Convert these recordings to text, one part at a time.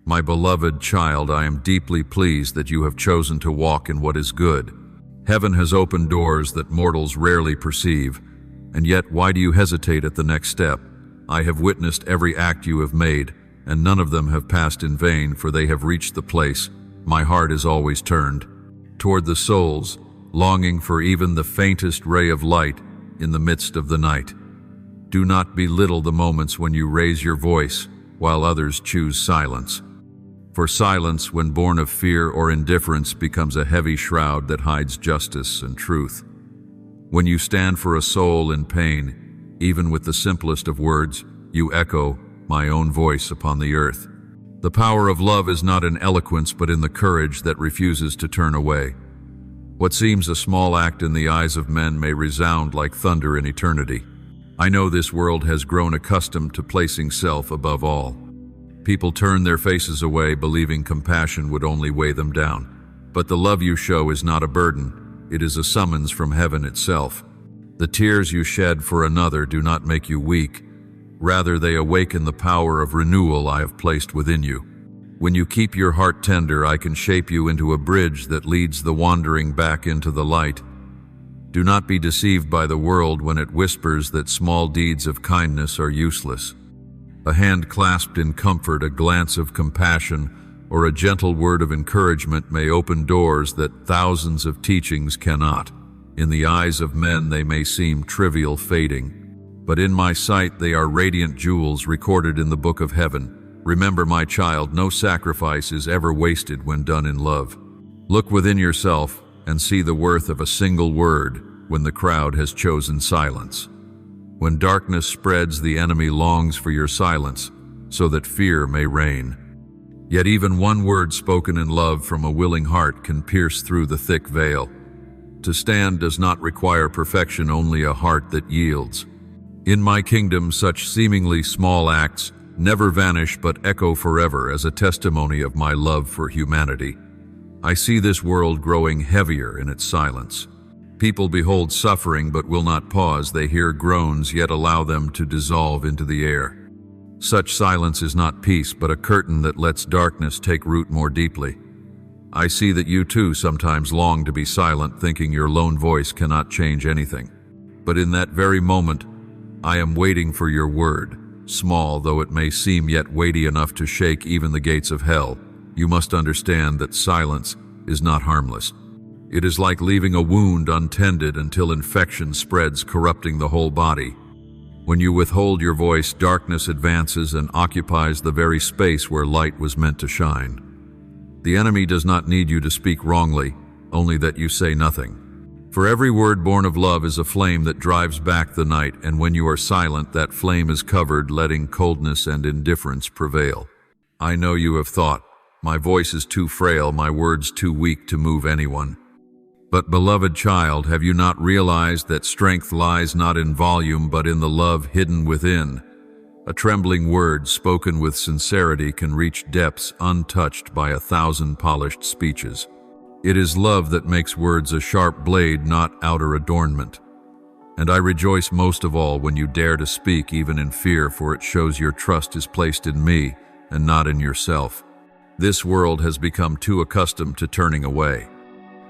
My beloved child, I am deeply pleased that you have chosen to walk in what is good. Heaven has opened doors that mortals rarely perceive, and yet why do you hesitate at the next step? I have witnessed every act you have made, and none of them have passed in vain, for they have reached the place my heart is always turned, toward the souls, longing for even the faintest ray of light in the midst of the night. Do not belittle the moments when you raise your voice, while others choose silence. For silence, when born of fear or indifference, becomes a heavy shroud that hides justice and truth. When you stand for a soul in pain, even with the simplest of words, you echo my own voice upon the earth. The power of love is not in eloquence, but in the courage that refuses to turn away. What seems a small act in the eyes of men may resound like thunder in eternity. I know this world has grown accustomed to placing self above all. People turn their faces away, believing compassion would only weigh them down. But the love you show is not a burden. It is a summons from heaven itself. The tears you shed for another do not make you weak. Rather, they awaken the power of renewal I have placed within you. When you keep your heart tender, I can shape you into a bridge that leads the wandering back into the light. Do not be deceived by the world when it whispers that small deeds of kindness are useless. A hand clasped in comfort, a glance of compassion, or a gentle word of encouragement may open doors that thousands of teachings cannot. In the eyes of men they may seem trivial, fading, but in my sight they are radiant jewels recorded in the book of heaven. Remember, my child, no sacrifice is ever wasted when done in love. Look within yourself and see the worth of a single word when the crowd has chosen silence. When darkness spreads, the enemy longs for your silence, so that fear may reign. Yet even one word spoken in love from a willing heart can pierce through the thick veil. To stand does not require perfection, only a heart that yields. In my kingdom, such seemingly small acts never vanish but echo forever as a testimony of my love for humanity. I see this world growing heavier in its silence. People behold suffering but will not pause. They hear groans yet allow them to dissolve into the air. Such silence is not peace, but a curtain that lets darkness take root more deeply. I see that you too sometimes long to be silent, thinking your lone voice cannot change anything. But in that very moment, I am waiting for your word. Small though it may seem, yet weighty enough to shake even the gates of hell. You must understand that silence is not harmless. It is like leaving a wound untended until infection spreads, corrupting the whole body. When you withhold your voice, darkness advances and occupies the very space where light was meant to shine. The enemy does not need you to speak wrongly, only that you say nothing. For every word born of love is a flame that drives back the night, and when you are silent, that flame is covered, letting coldness and indifference prevail. I know you have thought, my voice is too frail, my words too weak to move anyone. But beloved child, have you not realized that strength lies not in volume but in the love hidden within? A trembling word spoken with sincerity can reach depths untouched by 1,000 polished speeches. It is love that makes words a sharp blade, not outer adornment. And I rejoice most of all when you dare to speak even in fear, for it shows your trust is placed in me and not in yourself. This world has become too accustomed to turning away.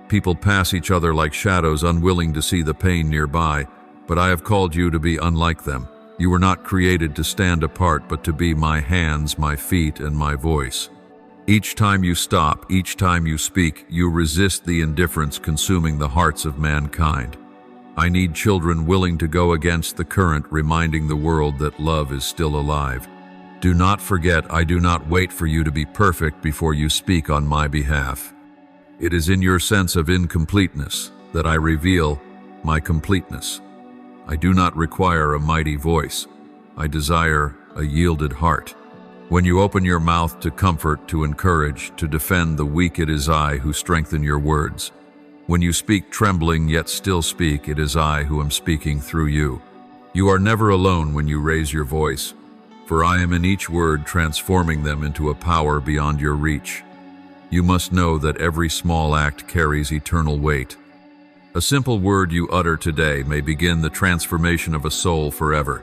People pass each other like shadows, unwilling to see the pain nearby, but I have called you to be unlike them. You were not created to stand apart, but to be my hands, my feet, and my voice. Each time you stop, each time you speak, you resist the indifference consuming the hearts of mankind. I need children willing to go against the current, reminding the world that love is still alive. Do not forget, I do not wait for you to be perfect before you speak on my behalf. It is in your sense of incompleteness that I reveal my completeness. I do not require a mighty voice. I desire a yielded heart. When you open your mouth to comfort, to encourage, to defend the weak, it is I who strengthen your words. When you speak trembling yet still speak, it is I who am speaking through you. You are never alone when you raise your voice, for I am in each word transforming them into a power beyond your reach. You must know that every small act carries eternal weight. A simple word you utter today may begin the transformation of a soul forever.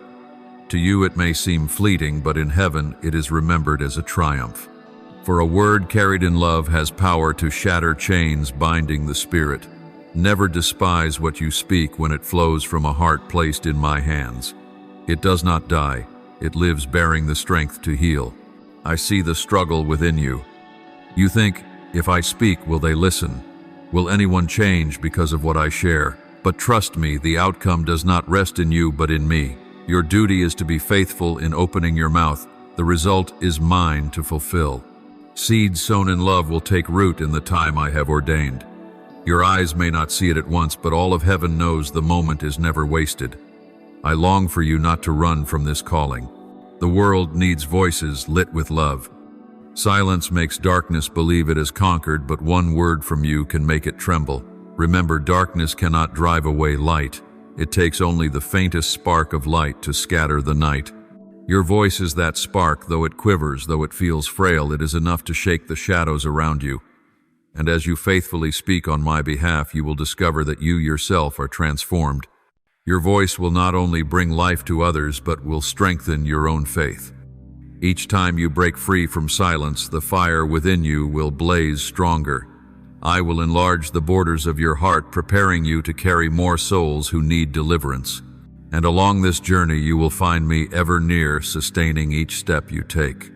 To you it may seem fleeting, but in heaven it is remembered as a triumph. For a word carried in love has power to shatter chains binding the spirit. Never despise what you speak when it flows from a heart placed in my hands. It does not die. It lives bearing the strength to heal. I see the struggle within you. You think, if I speak, will they listen? Will anyone change because of what I share? But trust me, the outcome does not rest in you but in me. Your duty is to be faithful in opening your mouth. The result is mine to fulfill. Seeds sown in love will take root in the time I have ordained. Your eyes may not see it at once, but all of heaven knows the moment is never wasted. I long for you not to run from this calling. The world needs voices lit with love. Silence makes darkness believe it is conquered, but one word from you can make it tremble. Remember, darkness cannot drive away light. It takes only the faintest spark of light to scatter the night. Your voice is that spark. Though it quivers, though it feels frail, it is enough to shake the shadows around you. And as you faithfully speak on my behalf, you will discover that you yourself are transformed. Your voice will not only bring life to others, but will strengthen your own faith. Each time you break free from silence, the fire within you will blaze stronger. I will enlarge the borders of your heart, preparing you to carry more souls who need deliverance. And along this journey you will find me ever near, sustaining each step you take.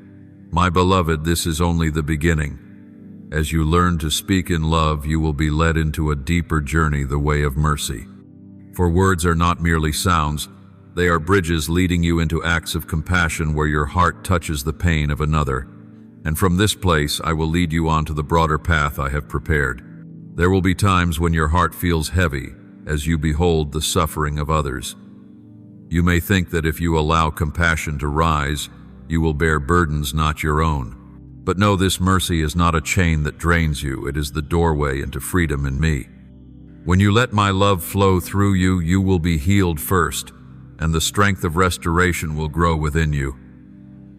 My beloved, this is only the beginning. As you learn to speak in love, you will be led into a deeper journey, the way of mercy. For words are not merely sounds, they are bridges leading you into acts of compassion where your heart touches the pain of another. And from this place I will lead you onto the broader path I have prepared. There will be times when your heart feels heavy as you behold the suffering of others. You may think that if you allow compassion to rise, you will bear burdens not your own. But know this: mercy is not a chain that drains you, it is the doorway into freedom in me. When you let my love flow through you, you will be healed first, and the strength of restoration will grow within you.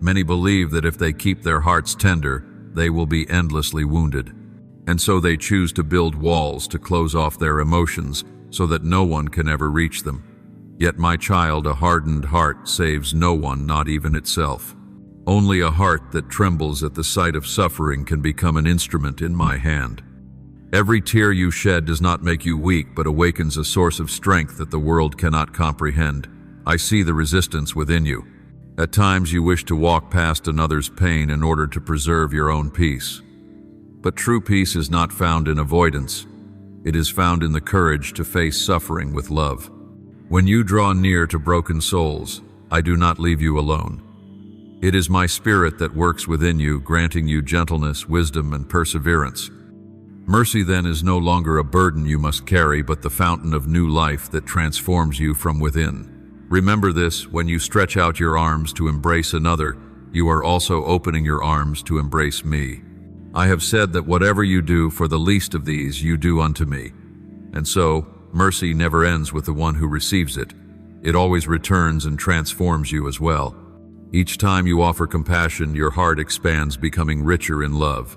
Many believe that if they keep their hearts tender, they will be endlessly wounded. And so they choose to build walls to close off their emotions so that no one can ever reach them. Yet, my child, a hardened heart saves no one, not even itself. Only a heart that trembles at the sight of suffering can become an instrument in my hand. Every tear you shed does not make you weak, but awakens a source of strength that the world cannot comprehend. I see the resistance within you. At times you wish to walk past another's pain in order to preserve your own peace. But true peace is not found in avoidance. It is found in the courage to face suffering with love. When you draw near to broken souls, I do not leave you alone. It is my spirit that works within you, granting you gentleness, wisdom, and perseverance. Mercy then is no longer a burden you must carry, but the fountain of new life that transforms you from within. Remember this: when you stretch out your arms to embrace another, you are also opening your arms to embrace me. I have said that whatever you do for the least of these, you do unto me. And so, mercy never ends with the one who receives it. It always returns and transforms you as well. Each time you offer compassion, your heart expands, becoming richer in love.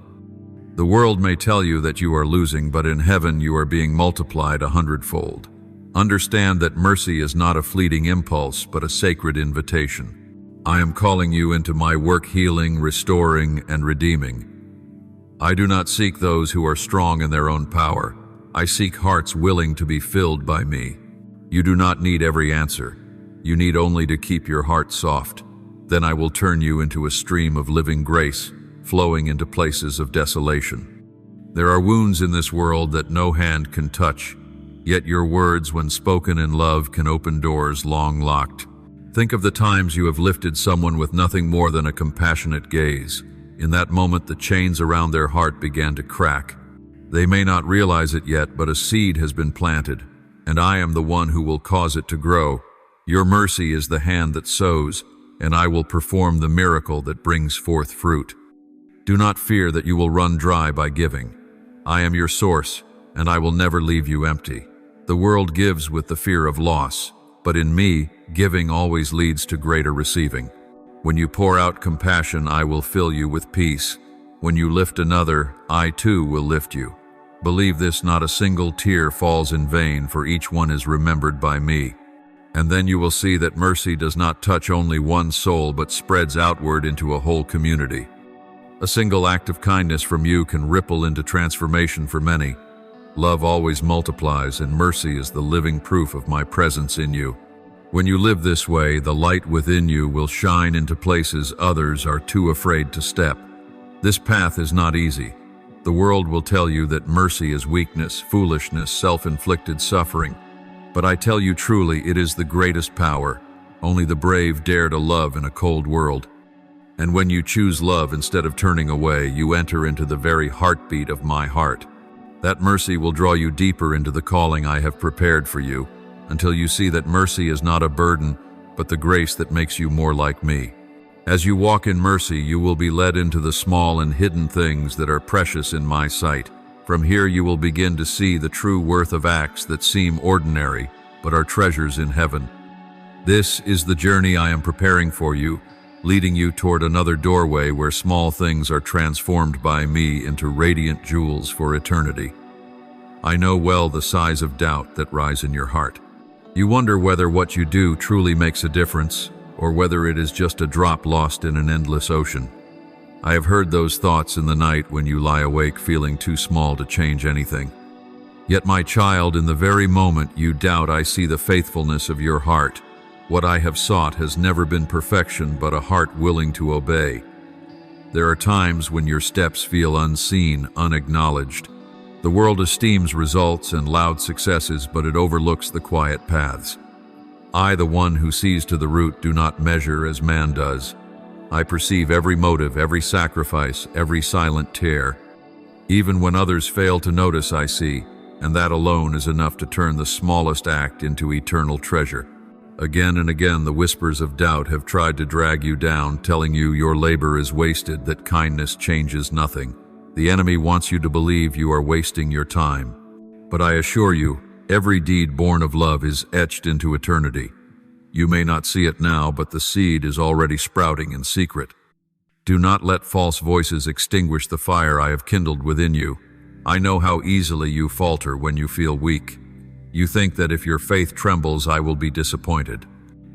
The world may tell you that you are losing, but in heaven you are being multiplied 100-fold. Understand that mercy is not a fleeting impulse, but a sacred invitation. I am calling you into my work, healing, restoring, and redeeming. I do not seek those who are strong in their own power. I seek hearts willing to be filled by me. You do not need every answer. You need only to keep your heart soft. Then I will turn you into a stream of living grace, flowing into places of desolation. There are wounds in this world that no hand can touch, yet your words, when spoken in love, can open doors long locked. Think of the times you have lifted someone with nothing more than a compassionate gaze. In that moment, the chains around their heart began to crack. They may not realize it yet, but a seed has been planted, and I am the one who will cause it to grow. Your mercy is the hand that sows, and I will perform the miracle that brings forth fruit. Do not fear that you will run dry by giving. I am your source, and I will never leave you empty. The world gives with the fear of loss, but in me, giving always leads to greater receiving. When you pour out compassion, I will fill you with peace. When you lift another, I too will lift you. Believe this: not a single tear falls in vain, for each one is remembered by me. And then you will see that mercy does not touch only one soul, but spreads outward into a whole community. A single act of kindness from you can ripple into transformation for many. Love always multiplies, and mercy is the living proof of my presence in you. When you live this way, the light within you will shine into places others are too afraid to step. This path is not easy. The world will tell you that mercy is weakness, foolishness, self-inflicted suffering. But I tell you truly, it is the greatest power. Only the brave dare to love in a cold world. And when you choose love instead of turning away, you enter into the very heartbeat of my heart. That mercy will draw you deeper into the calling I have prepared for you, until you see that mercy is not a burden, but the grace that makes you more like me. As you walk in mercy, you will be led into the small and hidden things that are precious in my sight. From here you will begin to see the true worth of acts that seem ordinary, but are treasures in heaven. This is the journey I am preparing for you, leading you toward another doorway where small things are transformed by me into radiant jewels for eternity. I know well the size of doubt that rise in your heart. You wonder whether what you do truly makes a difference, or whether it is just a drop lost in an endless ocean. I have heard those thoughts in the night when you lie awake feeling too small to change anything. Yet, my child, in the very moment you doubt, I see the faithfulness of your heart. What I have sought has never been perfection, but a heart willing to obey. There are times when your steps feel unseen, unacknowledged. The world esteems results and loud successes, but it overlooks the quiet paths. I, the one who sees to the root, do not measure as man does. I perceive every motive, every sacrifice, every silent tear. Even when others fail to notice, I see, and that alone is enough to turn the smallest act into eternal treasure. Again and again the whispers of doubt have tried to drag you down, telling you your labor is wasted, that kindness changes nothing. The enemy wants you to believe you are wasting your time. But I assure you, every deed born of love is etched into eternity. You may not see it now, but the seed is already sprouting in secret. Do not let false voices extinguish the fire I have kindled within you. I know how easily you falter when you feel weak. You think that if your faith trembles, I will be disappointed.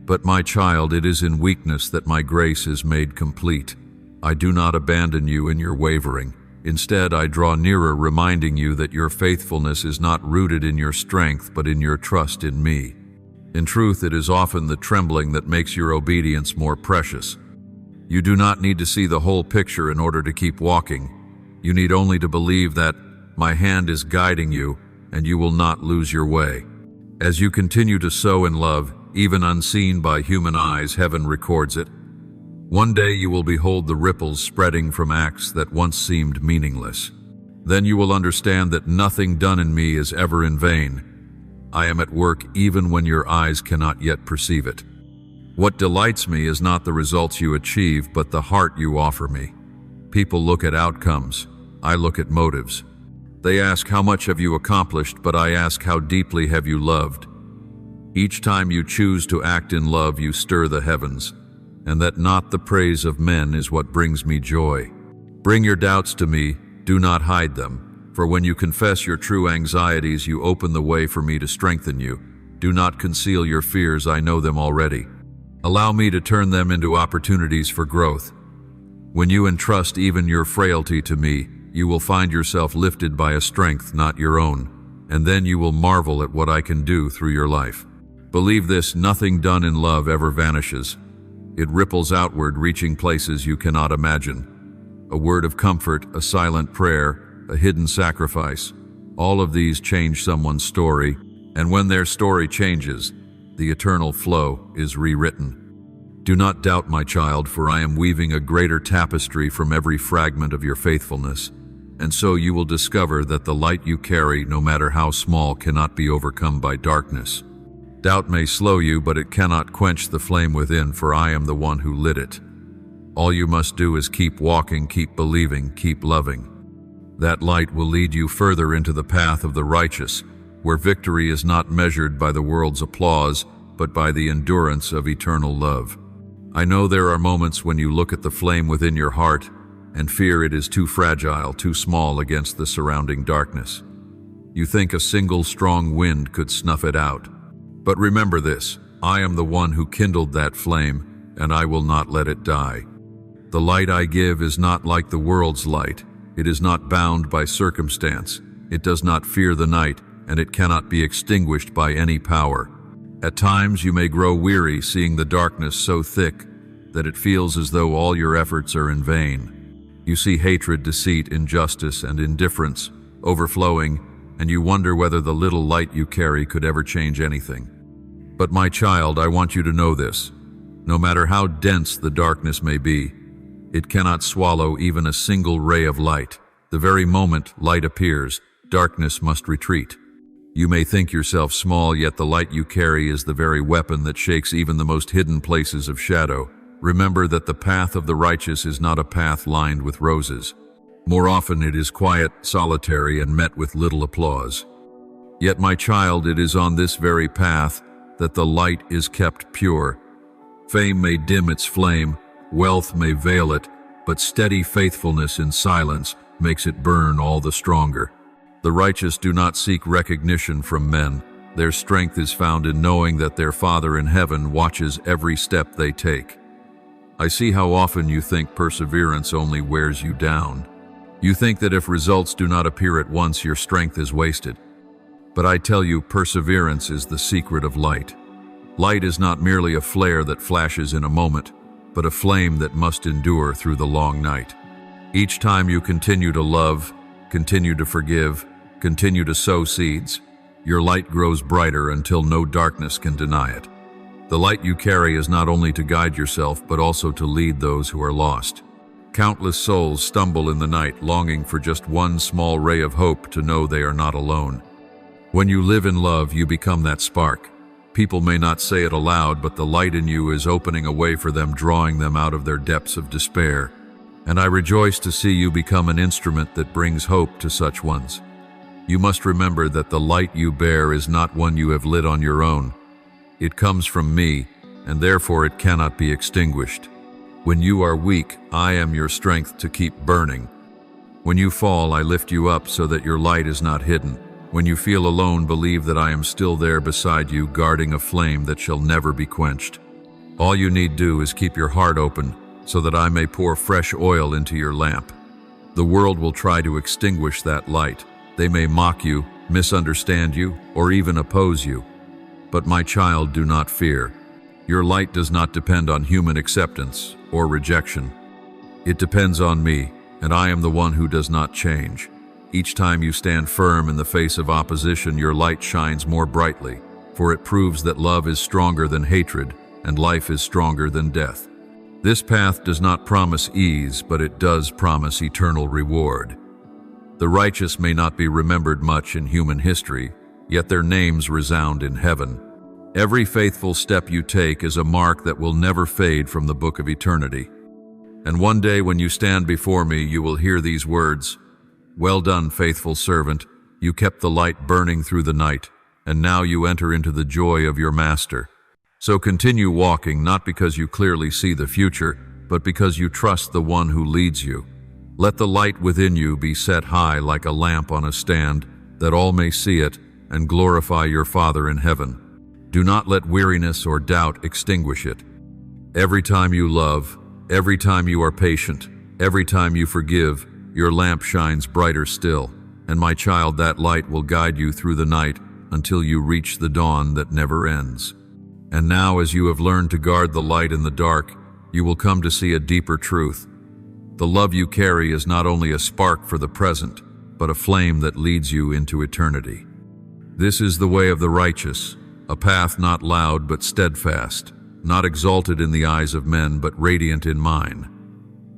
But my child, it is in weakness that my grace is made complete. I do not abandon you in your wavering. Instead, I draw nearer, reminding you that your faithfulness is not rooted in your strength, but in your trust in me. In truth, it is often the trembling that makes your obedience more precious. You do not need to see the whole picture in order to keep walking. You need only to believe that my hand is guiding you, and you will not lose your way. As you continue to sow in love, even unseen by human eyes, heaven records it. One day you will behold the ripples spreading from acts that once seemed meaningless. Then you will understand that nothing done in me is ever in vain. I am at work even when your eyes cannot yet perceive it. What delights me is not the results you achieve, but the heart you offer me. People look at outcomes. I look at motives. They ask, how much have you accomplished? But I ask, how deeply have you loved? Each time you choose to act in love, you stir the heavens, and that not the praise of men is what brings me joy. Bring your doubts to me, do not hide them, for when you confess your true anxieties, you open the way for me to strengthen you. Do not conceal your fears, I know them already. Allow me to turn them into opportunities for growth. When you entrust even your frailty to me, you will find yourself lifted by a strength not your own, and then you will marvel at what I can do through your life. Believe this, nothing done in love ever vanishes. It ripples outward, reaching places you cannot imagine. A word of comfort, a silent prayer, a hidden sacrifice. All of these change someone's story, and when their story changes, the eternal flow is rewritten. Do not doubt, my child, for I am weaving a greater tapestry from every fragment of your faithfulness. And so you will discover that the light you carry, no matter how small, cannot be overcome by darkness. Doubt may slow you, but it cannot quench the flame within, for I am the one who lit it. All you must do is keep walking, keep believing, keep loving. That light will lead you further into the path of the righteous, where victory is not measured by the world's applause, but by the endurance of eternal love. I know there are moments when you look at the flame within your heart and fear it is too fragile, too small against the surrounding darkness. You think a single strong wind could snuff it out. But remember this, I am the one who kindled that flame, and I will not let it die. The light I give is not like the world's light. It is not bound by circumstance. It does not fear the night, and it cannot be extinguished by any power. At times you may grow weary seeing the darkness so thick that it feels as though all your efforts are in vain. You see hatred, deceit, injustice, and indifference overflowing, and you wonder whether the little light you carry could ever change anything. But my child, I want you to know this. No matter how dense the darkness may be, it cannot swallow even a single ray of light. The very moment light appears, darkness must retreat. You may think yourself small, yet the light you carry is the very weapon that shakes even the most hidden places of shadow. Remember that the path of the righteous is not a path lined with roses. More often it is quiet, solitary, and met with little applause. Yet, my child, it is on this very path that the light is kept pure. Fame may dim its flame, wealth may veil it, but steady faithfulness in silence makes it burn all the stronger. The righteous do not seek recognition from men. Their strength is found in knowing that their Father in heaven watches every step they take. I see how often you think perseverance only wears you down. You think that if results do not appear at once, your strength is wasted. But I tell you, perseverance is the secret of light. Light is not merely a flare that flashes in a moment, but a flame that must endure through the long night. Each time you continue to love, continue to forgive, continue to sow seeds, your light grows brighter until no darkness can deny it. The light you carry is not only to guide yourself, but also to lead those who are lost. Countless souls stumble in the night, longing for just one small ray of hope to know they are not alone. When you live in love, you become that spark. People may not say it aloud, but the light in you is opening a way for them, drawing them out of their depths of despair. And I rejoice to see you become an instrument that brings hope to such ones. You must remember that the light you bear is not one you have lit on your own. It comes from me, and therefore it cannot be extinguished. When you are weak, I am your strength to keep burning. When you fall, I lift you up so that your light is not hidden. When you feel alone, believe that I am still there beside you, guarding a flame that shall never be quenched. All you need do is keep your heart open so that I may pour fresh oil into your lamp. The world will try to extinguish that light. They may mock you, misunderstand you, or even oppose you. But my child, do not fear. Your light does not depend on human acceptance or rejection. It depends on me, and I am the one who does not change. Each time you stand firm in the face of opposition, your light shines more brightly, for it proves that love is stronger than hatred, and life is stronger than death. This path does not promise ease, but it does promise eternal reward. The righteous may not be remembered much in human history, yet their names resound in heaven. Every faithful step you take is a mark that will never fade from the book of eternity. And one day when you stand before me, you will hear these words, "Well done, faithful servant. You kept the light burning through the night, and now you enter into the joy of your master." So continue walking, not because you clearly see the future, but because you trust the one who leads you. Let the light within you be set high like a lamp on a stand, that all may see it and glorify your Father in heaven. Do not let weariness or doubt extinguish it. Every time you love, every time you are patient, every time you forgive, your lamp shines brighter still. And my child, that light will guide you through the night until you reach the dawn that never ends. And now, as you have learned to guard the light in the dark, you will come to see a deeper truth. The love you carry is not only a spark for the present, but a flame that leads you into eternity. This is the way of the righteous, a path not loud but steadfast, not exalted in the eyes of men but radiant in mine.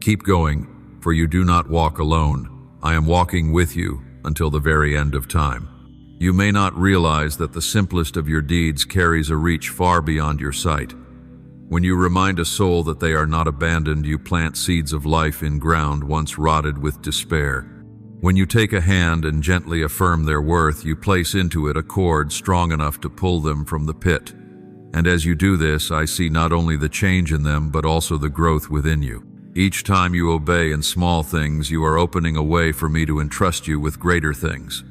Keep going, for you do not walk alone. I am walking with you until the very end of time. You may not realize that the simplest of your deeds carries a reach far beyond your sight. When you remind a soul that they are not abandoned, you plant seeds of life in ground once rotted with despair. When you take a hand and gently affirm their worth, you place into it a cord strong enough to pull them from the pit. And as you do this, I see not only the change in them, but also the growth within you. Each time you obey in small things, you are opening a way for me to entrust you with greater things.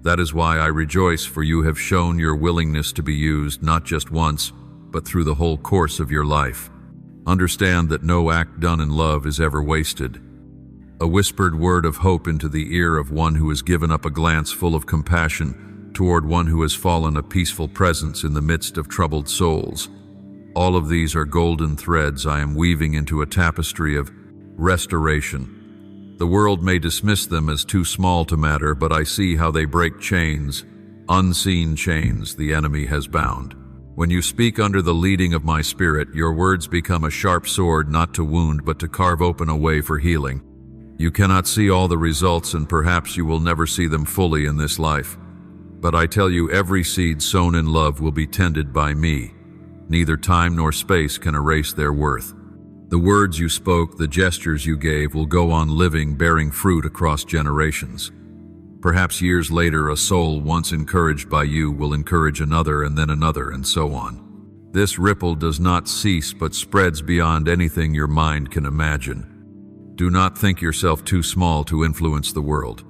That is why I rejoice, for you have shown your willingness to be used not just once, but through the whole course of your life. Understand that no act done in love is ever wasted. A whispered word of hope into the ear of one who has given up, a glance full of compassion toward one who has fallen, a peaceful presence in the midst of troubled souls. All of these are golden threads I am weaving into a tapestry of restoration. The world may dismiss them as too small to matter, but I see how they break chains, unseen chains the enemy has bound. When you speak under the leading of my spirit, your words become a sharp sword, not to wound, but to carve open a way for healing. You cannot see all the results, and perhaps you will never see them fully in this life. But I tell you, every seed sown in love will be tended by me. Neither time nor space can erase their worth. The words you spoke, the gestures you gave, will go on living, bearing fruit across generations. Perhaps years later, a soul once encouraged by you will encourage another, and then another, and so on. This ripple does not cease, but spreads beyond anything your mind can imagine. Do not think yourself too small to influence the world.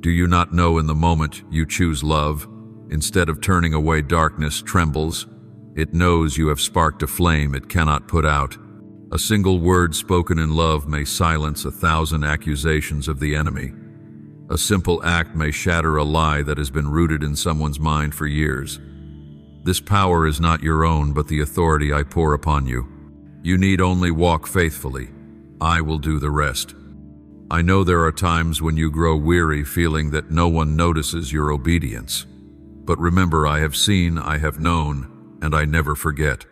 Do you not know in the moment you choose love, instead of turning away, darkness trembles? It knows you have sparked a flame it cannot put out. A single word spoken in love may silence 1,000 accusations of the enemy. A simple act may shatter a lie that has been rooted in someone's mind for years. This power is not your own, but the authority I pour upon you. You need only walk faithfully. I will do the rest. I know there are times when you grow weary, feeling that no one notices your obedience. But remember, I have seen, I have known, and I never forget.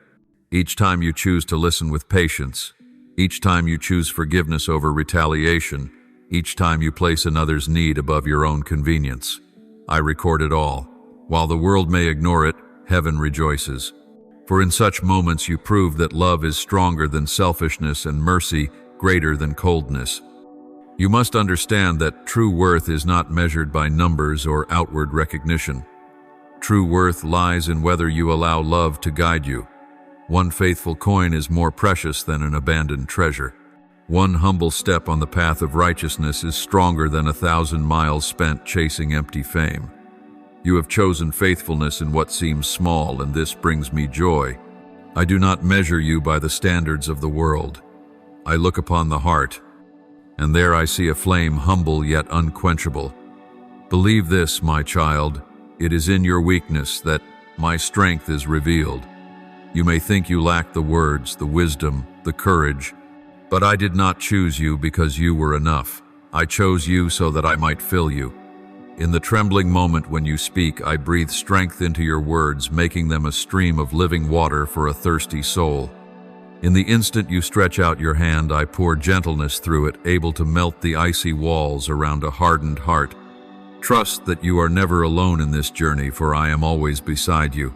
Each time you choose to listen with patience, each time you choose forgiveness over retaliation, each time you place another's need above your own convenience, I record it all. While the world may ignore it, heaven rejoices. For in such moments you prove that love is stronger than selfishness and mercy greater than coldness. You must understand that true worth is not measured by numbers or outward recognition. True worth lies in whether you allow love to guide you. One faithful coin is more precious than an abandoned treasure. One humble step on the path of righteousness is stronger than 1,000 miles spent chasing empty fame. You have chosen faithfulness in what seems small, and this brings me joy. I do not measure you by the standards of the world. I look upon the heart, and there I see a flame humble yet unquenchable. Believe this, my child, it is in your weakness that my strength is revealed. You may think you lack the words, the wisdom, the courage, but I did not choose you because you were enough. I chose you so that I might fill you. In the trembling moment when you speak, I breathe strength into your words, making them a stream of living water for a thirsty soul. In the instant you stretch out your hand, I pour gentleness through it, able to melt the icy walls around a hardened heart. Trust that you are never alone in this journey, for I am always beside you.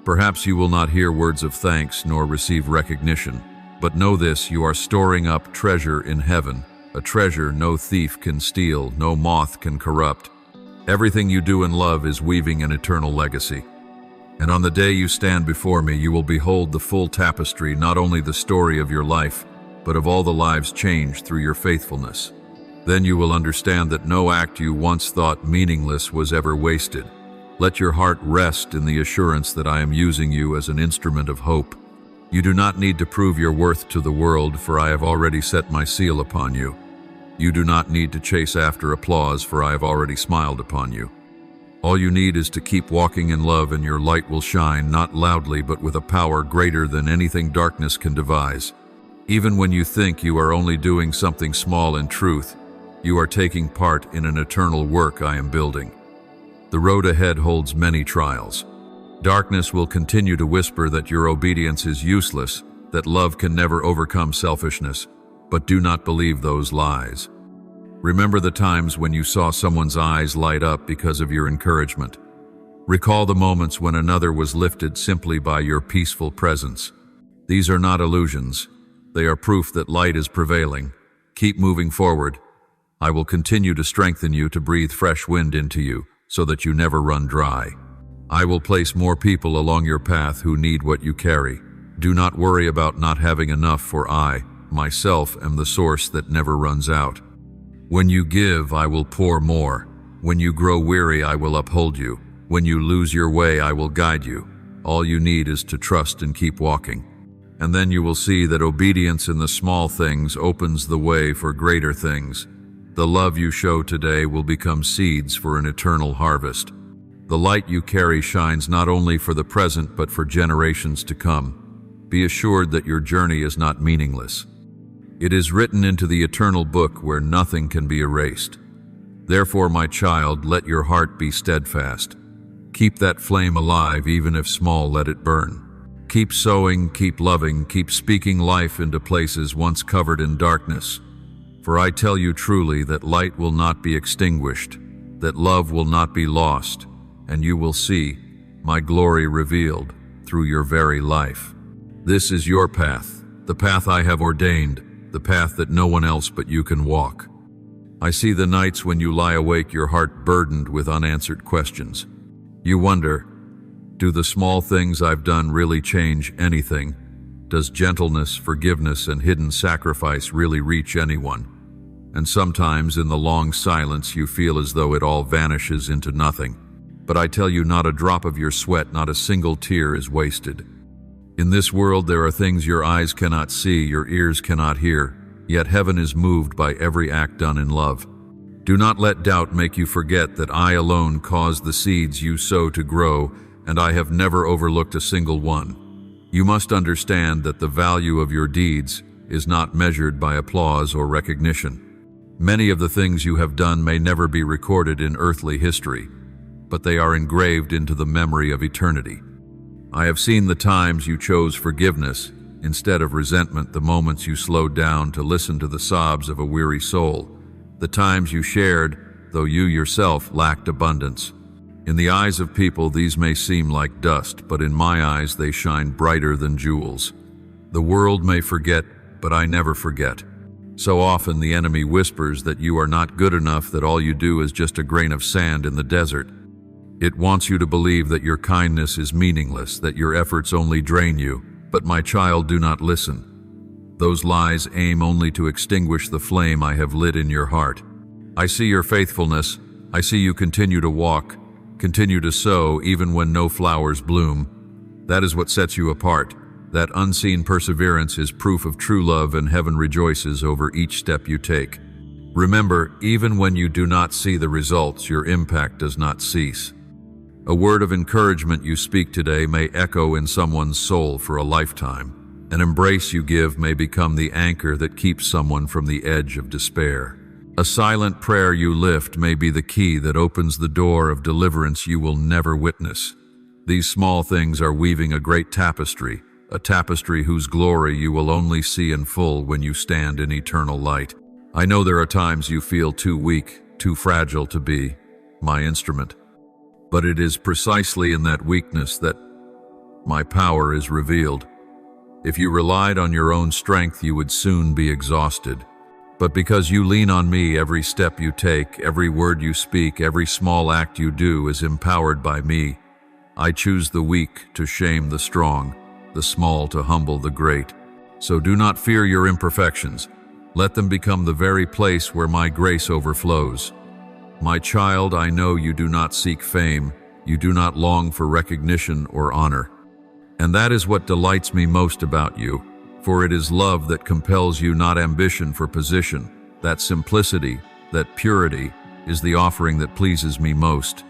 Perhaps you will not hear words of thanks nor receive recognition, but know this, you are storing up treasure in heaven, a treasure no thief can steal, no moth can corrupt. Everything you do in love is weaving an eternal legacy. And on the day you stand before me, you will behold the full tapestry, not only the story of your life, but of all the lives changed through your faithfulness. Then you will understand that no act you once thought meaningless was ever wasted. Let your heart rest in the assurance that I am using you as an instrument of hope. You do not need to prove your worth to the world, for I have already set my seal upon you. You do not need to chase after applause, for I have already smiled upon you. All you need is to keep walking in love, and your light will shine, not loudly, but with a power greater than anything darkness can devise. Even when you think you are only doing something small, in truth, you are taking part in an eternal work I am building. The road ahead holds many trials. Darkness will continue to whisper that your obedience is useless, that love can never overcome selfishness, but do not believe those lies. Remember the times when you saw someone's eyes light up because of your encouragement. Recall the moments when another was lifted simply by your peaceful presence. These are not illusions. They are proof that light is prevailing. Keep moving forward. I will continue to strengthen you, to breathe fresh wind into you, so that you never run dry. I will place more people along your path who need what you carry. Do not worry about not having enough, for I, myself, am the source that never runs out. When you give, I will pour more. When you grow weary, I will uphold you. When you lose your way, I will guide you. All you need is to trust and keep walking. And then you will see that obedience in the small things opens the way for greater things. The love you show today will become seeds for an eternal harvest. The light you carry shines not only for the present but for generations to come. Be assured that your journey is not meaningless. It is written into the eternal book where nothing can be erased. Therefore, my child, let your heart be steadfast. Keep that flame alive, even if small, let it burn. Keep sowing, keep loving, keep speaking life into places once covered in darkness. For I tell you truly that light will not be extinguished, that love will not be lost, and you will see my glory revealed through your very life. This is your path, the path I have ordained, the path that no one else but you can walk. I see the nights when you lie awake, your heart burdened with unanswered questions. You wonder, do the small things I've done really change anything? Does gentleness, forgiveness, and hidden sacrifice really reach anyone? And sometimes in the long silence you feel as though it all vanishes into nothing. But I tell you, not a drop of your sweat, not a single tear is wasted. In this world there are things your eyes cannot see, your ears cannot hear, yet heaven is moved by every act done in love. Do not let doubt make you forget that I alone caused the seeds you sow to grow, and I have never overlooked a single one. You must understand that the value of your deeds is not measured by applause or recognition. Many of the things you have done may never be recorded in earthly history, but they are engraved into the memory of eternity. I have seen the times you chose forgiveness instead of resentment, the moments you slowed down to listen to the sobs of a weary soul, the times you shared, though you yourself lacked abundance. In the eyes of people, these may seem like dust, but in my eyes they shine brighter than jewels. The world may forget, but I never forget. So often the enemy whispers that you are not good enough, that all you do is just a grain of sand in the desert. It wants you to believe that your kindness is meaningless, that your efforts only drain you. But my child, do not listen. Those lies aim only to extinguish the flame I have lit in your heart. I see your faithfulness. I see you continue to walk, continue to sow even when no flowers bloom. That is what sets you apart. That unseen perseverance is proof of true love, and heaven rejoices over each step you take. Remember, even when you do not see the results, your impact does not cease. A word of encouragement you speak today may echo in someone's soul for a lifetime. An embrace you give may become the anchor that keeps someone from the edge of despair. A silent prayer you lift may be the key that opens the door of deliverance you will never witness. These small things are weaving a great tapestry, a tapestry whose glory you will only see in full when you stand in eternal light. I know there are times you feel too weak, too fragile to be my instrument. But it is precisely in that weakness that my power is revealed. If you relied on your own strength, you would soon be exhausted. But because you lean on me, every step you take, every word you speak, every small act you do is empowered by me. I choose the weak to shame the strong, the small to humble the great. So do not fear your imperfections. Let them become the very place where my grace overflows. My child, I know you do not seek fame, you do not long for recognition or honor. And that is what delights me most about you, for it is love that compels you, not ambition for position. That simplicity, that purity, is the offering that pleases me most.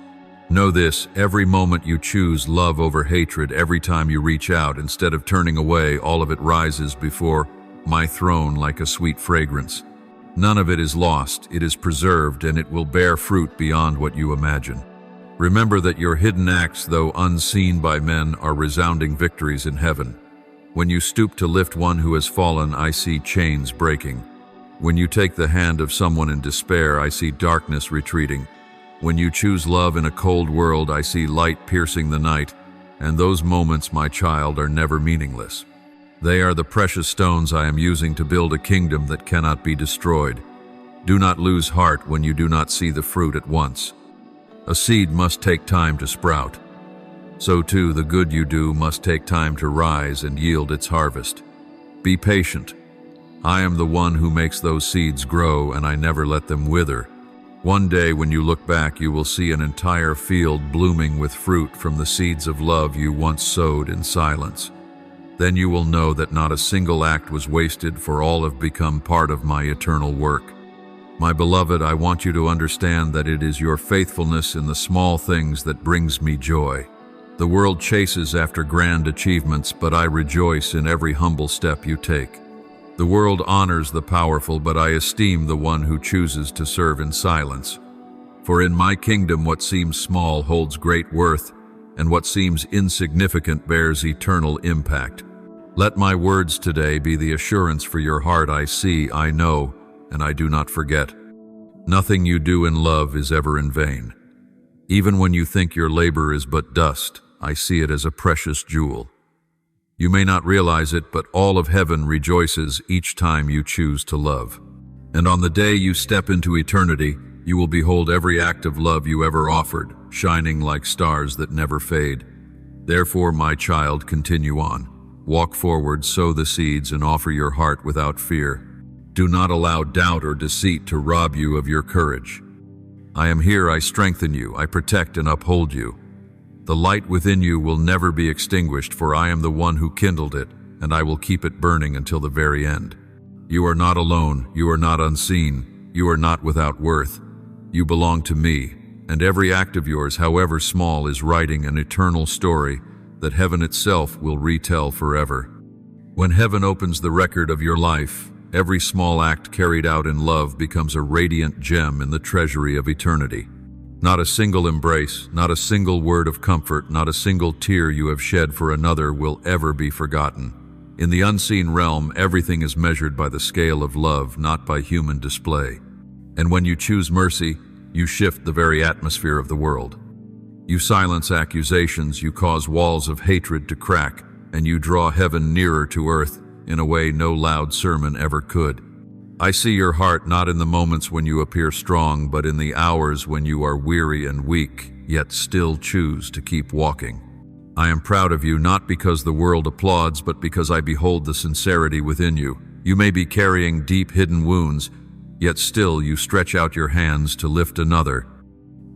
Know this, every moment you choose love over hatred, every time you reach out instead of turning away, all of it rises before my throne like a sweet fragrance. None of it is lost, it is preserved, and it will bear fruit beyond what you imagine. Remember that your hidden acts, though unseen by men, are resounding victories in heaven. When you stoop to lift one who has fallen, I see chains breaking. When you take the hand of someone in despair, I see darkness retreating. When you choose love in a cold world, I see light piercing the night, and those moments, my child, are never meaningless. They are the precious stones I am using to build a kingdom that cannot be destroyed. Do not lose heart when you do not see the fruit at once. A seed must take time to sprout. So too, the good you do must take time to rise and yield its harvest. Be patient. I am the one who makes those seeds grow, and I never let them wither. One day when you look back, you will see an entire field blooming with fruit from the seeds of love you once sowed in silence. Then you will know that not a single act was wasted, for all have become part of my eternal work. My beloved, I want you to understand that it is your faithfulness in the small things that brings me joy. The world chases after grand achievements, but I rejoice in every humble step you take. The world honors the powerful, but I esteem the one who chooses to serve in silence. For in my kingdom what seems small holds great worth, and what seems insignificant bears eternal impact. Let my words today be the assurance for your heart. I see, I know, and I do not forget. Nothing you do in love is ever in vain. Even when you think your labor is but dust, I see it as a precious jewel. You may not realize it, but all of heaven rejoices each time you choose to love. And on the day you step into eternity, you will behold every act of love you ever offered, shining like stars that never fade. Therefore, my child, continue on. Walk forward, sow the seeds, and offer your heart without fear. Do not allow doubt or deceit to rob you of your courage. I am here, I strengthen you, I protect and uphold you. The light within you will never be extinguished, for I am the one who kindled it, and I will keep it burning until the very end. You are not alone, you are not unseen, you are not without worth. You belong to me, and every act of yours, however small, is writing an eternal story that heaven itself will retell forever. When heaven opens the record of your life, every small act carried out in love becomes a radiant gem in the treasury of eternity. Not a single embrace, not a single word of comfort, not a single tear you have shed for another will ever be forgotten. In the unseen realm, everything is measured by the scale of love, not by human display. And when you choose mercy, you shift the very atmosphere of the world. You silence accusations, you cause walls of hatred to crack, and you draw heaven nearer to earth in a way no loud sermon ever could. I see your heart not in the moments when you appear strong, but in the hours when you are weary and weak, yet still choose to keep walking. I am proud of you, not because the world applauds, but because I behold the sincerity within you. You may be carrying deep hidden wounds, yet still you stretch out your hands to lift another.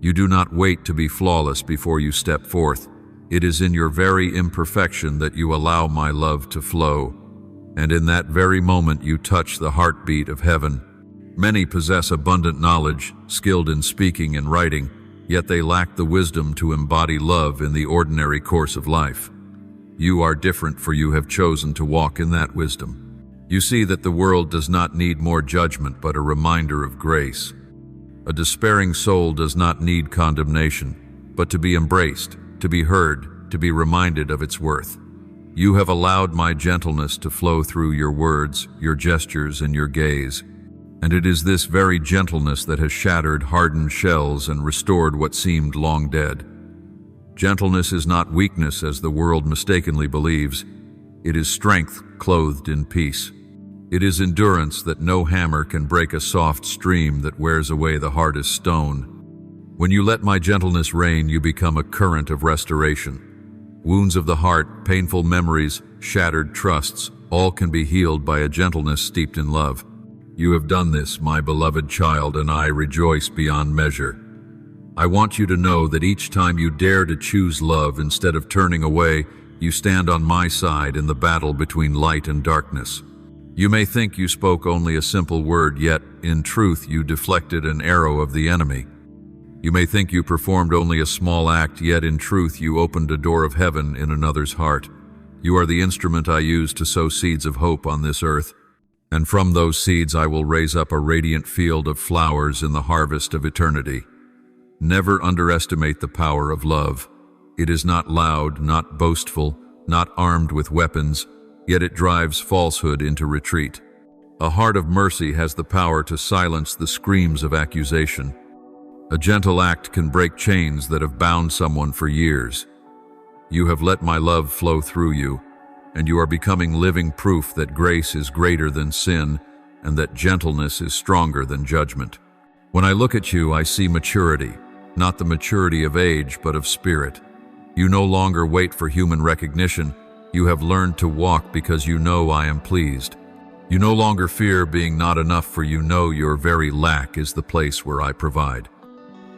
You do not wait to be flawless before you step forth. It is in your very imperfection that you allow my love to flow. And in that very moment you touch the heartbeat of heaven. Many possess abundant knowledge, skilled in speaking and writing, yet they lack the wisdom to embody love in the ordinary course of life. You are different, for you have chosen to walk in that wisdom. You see that the world does not need more judgment, but a reminder of grace. A despairing soul does not need condemnation, but to be embraced, to be heard, to be reminded of its worth. You have allowed my gentleness to flow through your words, your gestures, and your gaze. And it is this very gentleness that has shattered hardened shells and restored what seemed long dead. Gentleness is not weakness, as the world mistakenly believes. It is strength clothed in peace. It is endurance that no hammer can break, a soft stream that wears away the hardest stone. When you let my gentleness reign, you become a current of restoration. Wounds of the heart, painful memories, shattered trusts, all can be healed by a gentleness steeped in love. You have done this, my beloved child, and I rejoice beyond measure. I want you to know that each time you dare to choose love instead of turning away, you stand on my side in the battle between light and darkness. You may think you spoke only a simple word, yet, in truth, you deflected an arrow of the enemy. You may think you performed only a small act, yet in truth you opened a door of heaven in another's heart. You are the instrument I use to sow seeds of hope on this earth, and from those seeds I will raise up a radiant field of flowers in the harvest of eternity. Never underestimate the power of love. It is not loud, not boastful, not armed with weapons, yet it drives falsehood into retreat. A heart of mercy has the power to silence the screams of accusation. A gentle act can break chains that have bound someone for years. You have let my love flow through you, and you are becoming living proof that grace is greater than sin and that gentleness is stronger than judgment. When I look at you, I see maturity, not the maturity of age, but of spirit. You no longer wait for human recognition. You have learned to walk because you know I am pleased. You no longer fear being not enough, for you know your very lack is the place where I provide.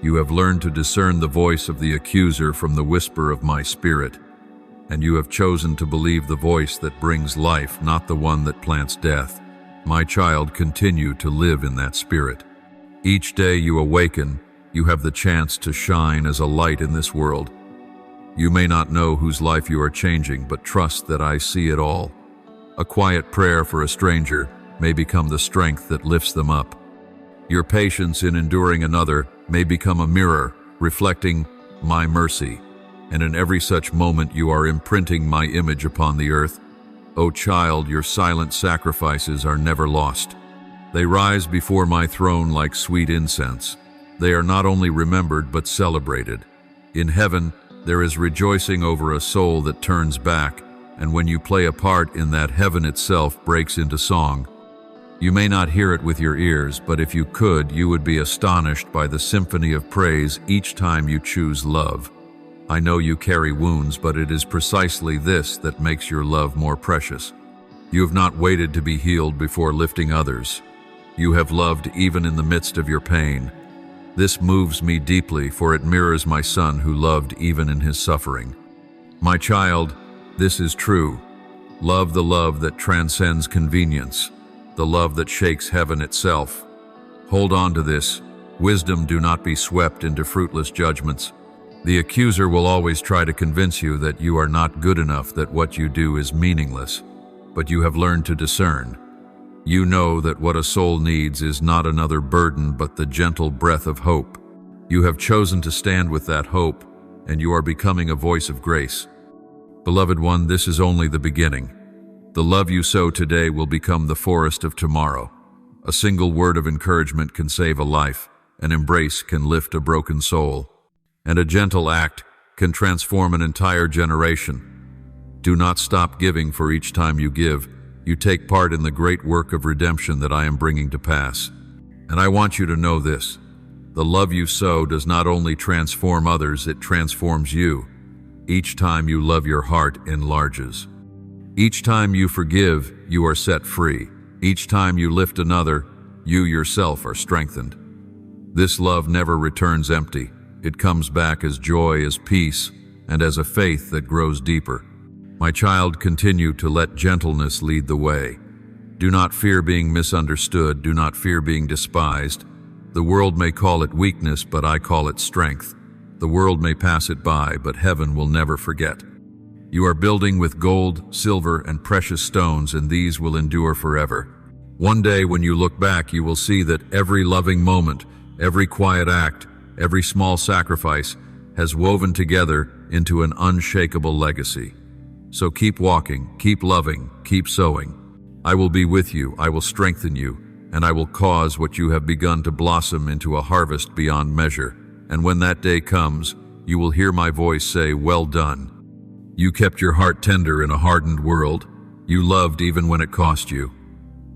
You have learned to discern the voice of the accuser from the whisper of my spirit. and you have chosen to believe the voice that brings life, not the one that plants death. My child, continue to live in that spirit. Each day you awaken, you have the chance to shine as a light in this world. You may not know whose life you are changing, but trust that I see it all. A quiet prayer for a stranger may become the strength that lifts them up. Your patience in enduring another may become a mirror reflecting my mercy, and in every such moment you are imprinting my image upon the earth. O child, your silent sacrifices are never lost. They rise before my throne like sweet incense. They are not only remembered but celebrated. In heaven, there is rejoicing over a soul that turns back, and when you play a part in that, heaven itself breaks into song. You may not hear it with your ears, but if you could, you would be astonished by the symphony of praise each time you choose love. I know you carry wounds, but it is precisely this that makes your love more precious. You have not waited to be healed before lifting others. You have loved even in the midst of your pain. This moves me deeply, for it mirrors my son who loved even in his suffering. My child, this is true. Love the love that transcends convenience, the love that shakes heaven itself. Hold on to this. Wisdom, do not be swept into fruitless judgments. The accuser will always try to convince you that you are not good enough, that what you do is meaningless, but you have learned to discern. You know that what a soul needs is not another burden, but the gentle breath of hope. You have chosen to stand with that hope, and you are becoming a voice of grace. Beloved one, this is only the beginning. The love you sow today will become the forest of tomorrow. A single word of encouragement can save a life, an embrace can lift a broken soul, and a gentle act can transform an entire generation. Do not stop giving, for each time you give, you take part in the great work of redemption that I am bringing to pass. And I want you to know this: the love you sow does not only transform others, it transforms you. Each time you love, your heart enlarges. Each time you forgive, you are set free. Each time you lift another, you yourself are strengthened. This love never returns empty. It comes back as joy, as peace, and as a faith that grows deeper. My child, continue to let gentleness lead the way. Do not fear being misunderstood. Do not fear being despised. The world may call it weakness, but I call it strength. The world may pass it by, but heaven will never forget. You are building with gold, silver, and precious stones, and these will endure forever. One day when you look back, you will see that every loving moment, every quiet act, every small sacrifice has woven together into an unshakable legacy. So keep walking, keep loving, keep sowing. I will be with you, I will strengthen you, and I will cause what you have begun to blossom into a harvest beyond measure. And when that day comes, you will hear my voice say, "Well done." You kept your heart tender in a hardened world. You loved even when it cost you.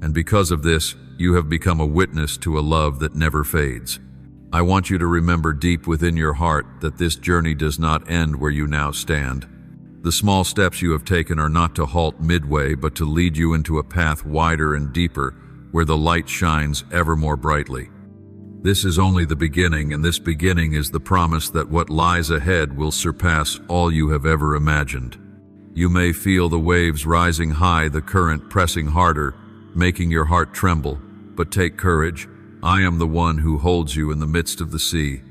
And because of this, you have become a witness to a love that never fades. I want you to remember deep within your heart that this journey does not end where you now stand. The small steps you have taken are not to halt midway, but to lead you into a path wider and deeper, where the light shines ever more brightly. This is only the beginning, and this beginning is the promise that what lies ahead will surpass all you have ever imagined. You may feel the waves rising high, the current pressing harder, making your heart tremble, but take courage. I am the one who holds you in the midst of the sea.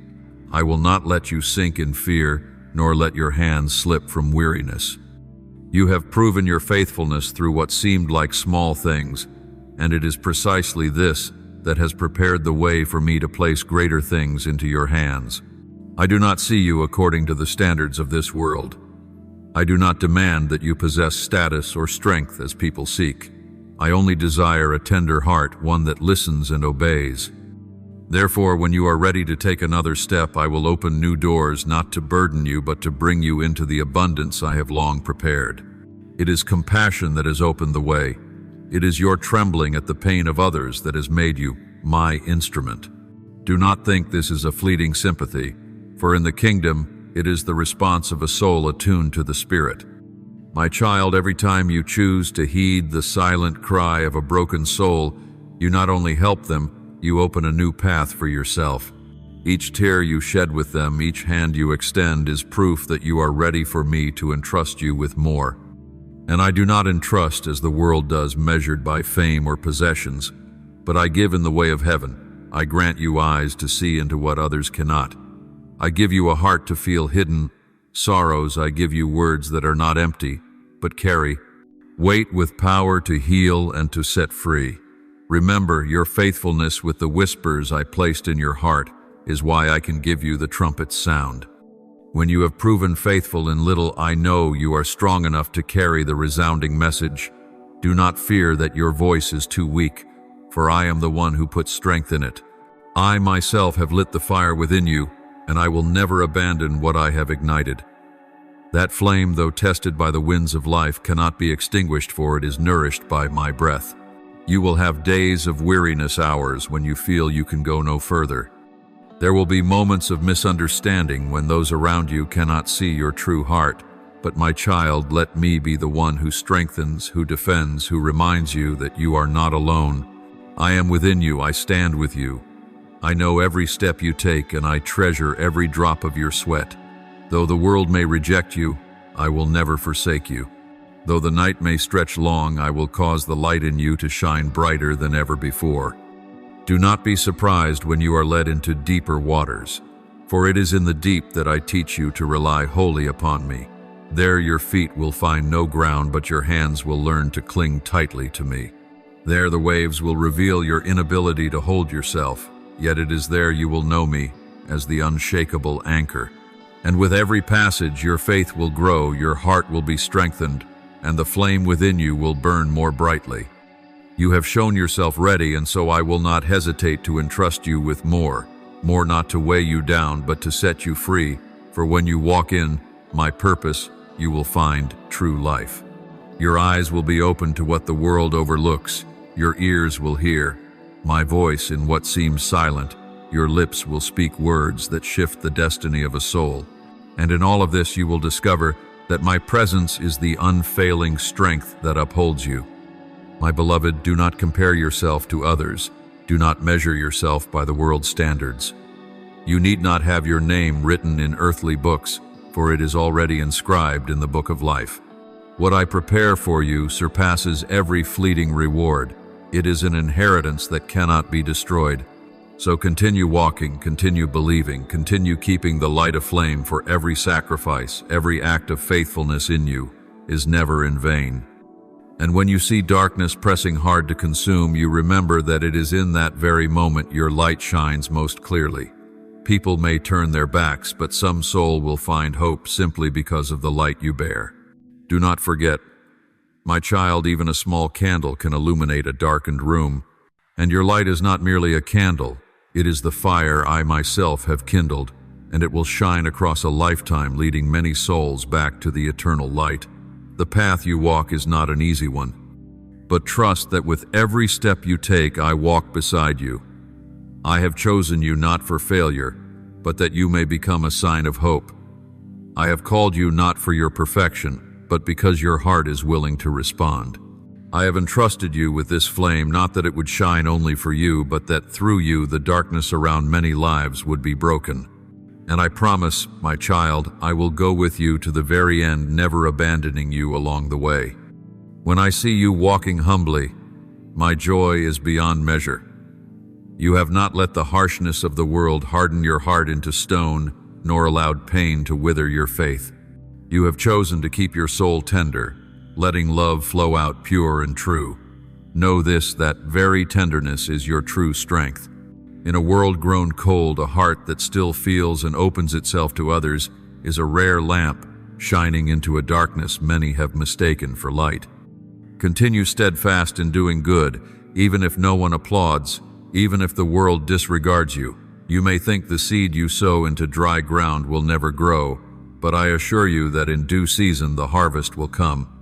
I will not let you sink in fear, nor let your hands slip from weariness. You have proven your faithfulness through what seemed like small things, and it is precisely this that has prepared the way for me to place greater things into your hands. I do not see you according to the standards of this world. I do not demand that you possess status or strength as people seek. I only desire a tender heart, one that listens and obeys. Therefore, when you are ready to take another step, I will open new doors, not to burden you, but to bring you into the abundance I have long prepared. It is compassion that has opened the way. It is your trembling at the pain of others that has made you my instrument. Do not think this is a fleeting sympathy, for in the kingdom, it is the response of a soul attuned to the Spirit. My child, every time you choose to heed the silent cry of a broken soul, you not only help them, you open a new path for yourself. Each tear you shed with them, each hand you extend, is proof that you are ready for me to entrust you with more. And I do not entrust as the world does, measured by fame or possessions, but I give in the way of heaven. I grant you eyes to see into what others cannot. I give you a heart to feel hidden sorrows. I give you words that are not empty, but carry weight with power to heal and to set free. Remember, your faithfulness with the whispers I placed in your heart is why I can give you the trumpet's sound. When you have proven faithful in little, I know you are strong enough to carry the resounding message. Do not fear that your voice is too weak, for I am the one who puts strength in it. I myself have lit the fire within you, and I will never abandon what I have ignited. That flame, though tested by the winds of life, cannot be extinguished, for it is nourished by my breath. You will have days of weariness, hours when you feel you can go no further. There will be moments of misunderstanding when those around you cannot see your true heart. But my child, let me be the one who strengthens, who defends, who reminds you that you are not alone. I am within you, I stand with you. I know every step you take, and I treasure every drop of your sweat. Though the world may reject you, I will never forsake you. Though the night may stretch long, I will cause the light in you to shine brighter than ever before. Do not be surprised when you are led into deeper waters, for it is in the deep that I teach you to rely wholly upon me. There your feet will find no ground, but your hands will learn to cling tightly to me. There the waves will reveal your inability to hold yourself, yet it is there you will know me as the unshakable anchor. And with every passage your faith will grow, your heart will be strengthened, and the flame within you will burn more brightly. You have shown yourself ready, and so I will not hesitate to entrust you with more not to weigh you down, but to set you free. For when you walk in my purpose, you will find true life. Your eyes will be open to what the world overlooks. Your ears will hear my voice in what seems silent. Your lips will speak words that shift the destiny of a soul. And in all of this you will discover that my presence is the unfailing strength that upholds you. My beloved, do not compare yourself to others. Do not measure yourself by the world's standards. You need not have your name written in earthly books, for it is already inscribed in the book of life. What I prepare for you surpasses every fleeting reward. It is an inheritance that cannot be destroyed. So continue walking, continue believing, continue keeping the light aflame, for every sacrifice, every act of faithfulness in you is never in vain. And when you see darkness pressing hard to consume, you remember that it is in that very moment your light shines most clearly. People may turn their backs, but some soul will find hope simply because of the light you bear. Do not forget, my child, even a small candle can illuminate a darkened room. And your light is not merely a candle, it is the fire I myself have kindled, and it will shine across a lifetime, leading many souls back to the eternal light. The path you walk is not an easy one, but trust that with every step you take, I walk beside you. I have chosen you not for failure, but that you may become a sign of hope. I have called you not for your perfection, but because your heart is willing to respond. I have entrusted you with this flame, not that it would shine only for you, but that through you the darkness around many lives would be broken. And I promise, my child, I will go with you to the very end, never abandoning you along the way. When I see you walking humbly, my joy is beyond measure. You have not let the harshness of the world harden your heart into stone, nor allowed pain to wither your faith. You have chosen to keep your soul tender, letting love flow out pure and true. Know this, that very tenderness is your true strength. In a world grown cold, a heart that still feels and opens itself to others is a rare lamp shining into a darkness many have mistaken for light. Continue steadfast in doing good, even if no one applauds, even if the world disregards you. You may think the seed you sow into dry ground will never grow, but I assure you that in due season the harvest will come.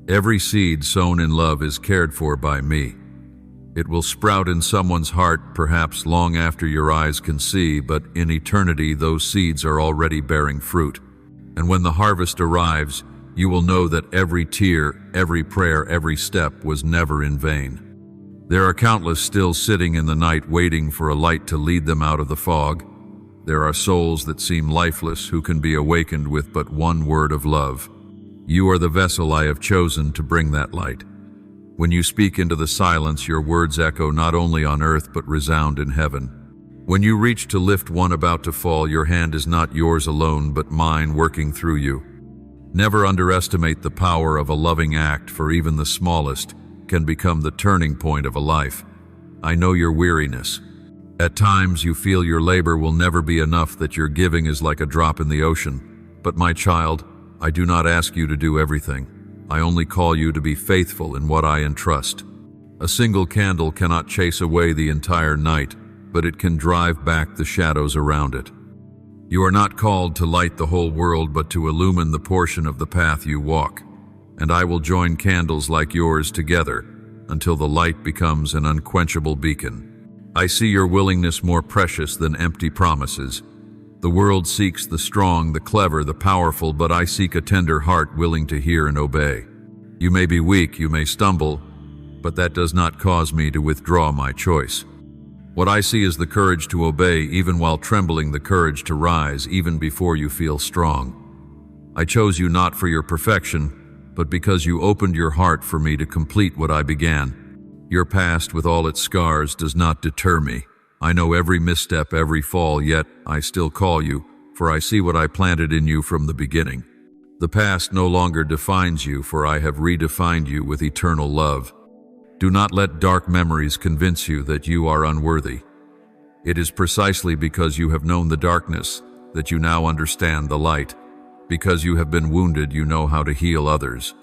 Every seed sown in love is cared for by me. It will sprout in someone's heart, perhaps long after your eyes can see, but in eternity those seeds are already bearing fruit. And when the harvest arrives, you will know that every tear, every prayer, every step was never in vain. There are countless still sitting in the night waiting for a light to lead them out of the fog. There are souls that seem lifeless who can be awakened with but one word of love. You are the vessel I have chosen to bring that light. When you speak into the silence, your words echo not only on earth but resound in heaven. When you reach to lift one about to fall, your hand is not yours alone but mine working through you. Never underestimate the power of a loving act, for even the smallest can become the turning point of a life. I know your weariness. At times you feel your labor will never be enough, that your giving is like a drop in the ocean. But my child, I do not ask you to do everything. I only call you to be faithful in what I entrust. A single candle cannot chase away the entire night, but it can drive back the shadows around it. You are not called to light the whole world, but to illumine the portion of the path you walk. And I will join candles like yours together until the light becomes an unquenchable beacon. I see your willingness more precious than empty promises. The world seeks the strong, the clever, the powerful, but I seek a tender heart willing to hear and obey. You may be weak, you may stumble, but that does not cause me to withdraw my choice. What I see is the courage to obey even while trembling, the courage to rise even before you feel strong. I chose you not for your perfection, but because you opened your heart for me to complete what I began. Your past, with all its scars, does not deter me. I know every misstep, every fall, yet I still call you, for I see what I planted in you from the beginning. The past no longer defines you, for I have redefined you with eternal love. Do not let dark memories convince you that you are unworthy. It is precisely because you have known the darkness that you now understand the light. Because you have been wounded, you know how to heal others.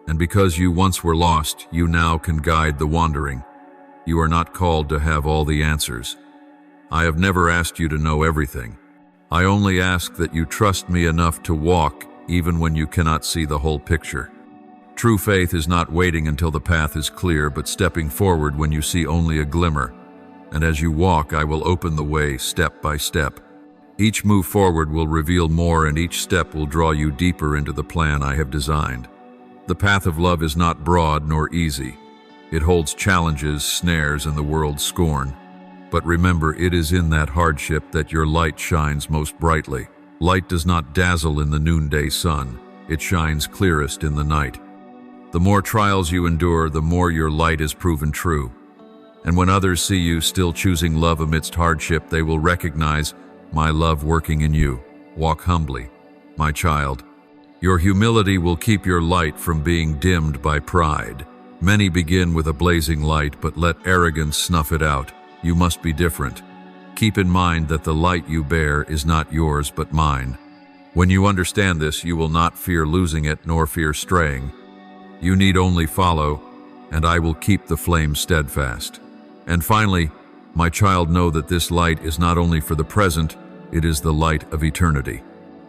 And because you once were lost, you now can guide the wandering. You are not called to have all the answers. I have never asked you to know everything. I only ask that you trust me enough to walk even when you cannot see the whole picture. True faith is not waiting until the path is clear, but stepping forward when you see only a glimmer. And as you walk, I will open the way step by step. Each move forward will reveal more, and each step will draw you deeper into the plan I have designed. The path of love is not broad nor easy. It holds challenges, snares, and the world's scorn. But remember, it is in that hardship that your light shines most brightly. Light does not dazzle in the noonday sun. It shines clearest in the night. The more trials you endure, the more your light is proven true. And when others see you still choosing love amidst hardship, they will recognize my love working in you. Walk humbly, my child. Your humility will keep your light from being dimmed by pride. Many begin with a blazing light, but let arrogance snuff it out. You must be different. Keep in mind that the light you bear is not yours but mine. When you understand this, you will not fear losing it nor fear straying. You need only follow, and I will keep the flame steadfast. And finally, my child, know that this light is not only for the present, it is the light of eternity.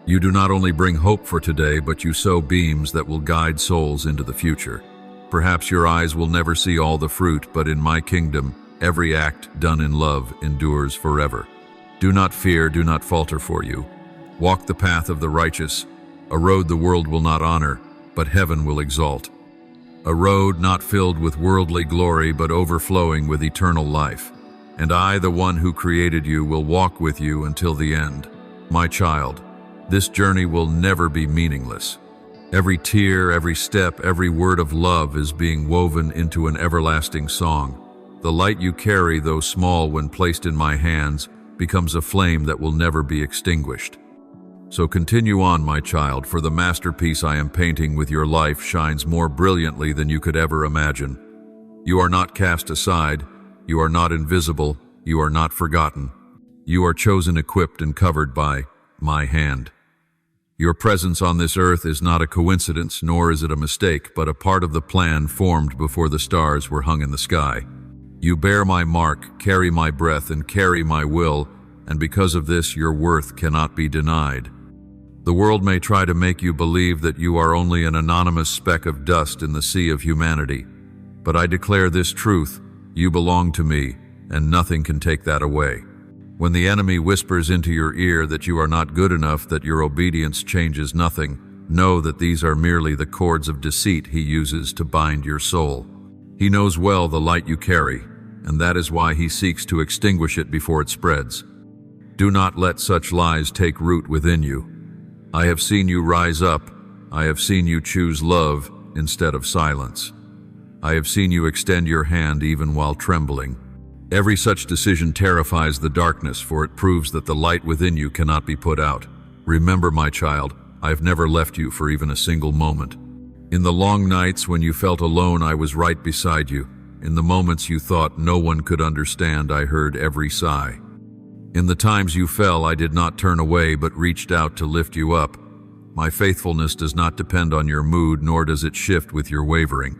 You do not only bring hope for today, but you sow beams that will guide souls into the future. Perhaps your eyes will never see all the fruit, but in my kingdom, every act done in love endures forever. Do not fear, do not falter for you. Walk the path of the righteous, a road the world will not honor, but heaven will exalt. A road not filled with worldly glory, but overflowing with eternal life. And I, the one who created you, will walk with you until the end. My child, this journey will never be meaningless. Every tear, every step, every word of love is being woven into an everlasting song. The light you carry, though small when placed in my hands, becomes a flame that will never be extinguished. So continue on, my child, for the masterpiece I am painting with your life shines more brilliantly than you could ever imagine. You are not cast aside. You are not invisible. You are not forgotten. You are chosen, equipped, and covered by my hand. Your presence on this earth is not a coincidence, nor is it a mistake, but a part of the plan formed before the stars were hung in the sky. You bear my mark, carry my breath, and carry my will, and because of this, your worth cannot be denied. The world may try to make you believe that you are only an anonymous speck of dust in the sea of humanity, but I declare this truth: you belong to me, and nothing can take that away. When the enemy whispers into your ear that you are not good enough, that your obedience changes nothing, know that these are merely the cords of deceit he uses to bind your soul. He knows well the light you carry, and that is why he seeks to extinguish it before it spreads. Do not let such lies take root within you. I have seen you rise up. I have seen you choose love instead of silence. I have seen you extend your hand even while trembling. Every such decision terrifies the darkness, for it proves that the light within you cannot be put out. Remember, my child, I have never left you for even a single moment. In the long nights when you felt alone, I was right beside you. In the moments you thought no one could understand, I heard every sigh. In the times you fell, I did not turn away, but reached out to lift you up. My faithfulness does not depend on your mood, nor does it shift with your wavering.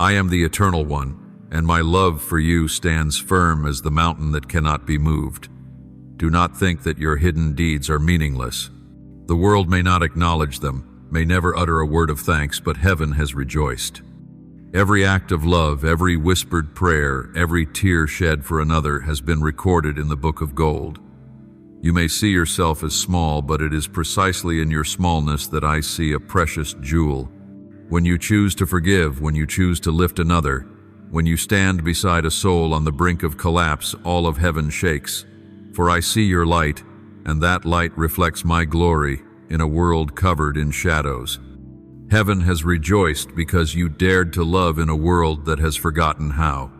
I am the Eternal One, and my love for you stands firm as the mountain that cannot be moved. Do not think that your hidden deeds are meaningless. The world may not acknowledge them, may never utter a word of thanks, but heaven has rejoiced. Every act of love, every whispered prayer, every tear shed for another has been recorded in the book of gold. You may see yourself as small, but it is precisely in your smallness that I see a precious jewel. When you choose to forgive, when you choose to lift another, when you stand beside a soul on the brink of collapse, all of heaven shakes. For I see your light, and that light reflects my glory in a world covered in shadows. Heaven has rejoiced because you dared to love in a world that has forgotten how.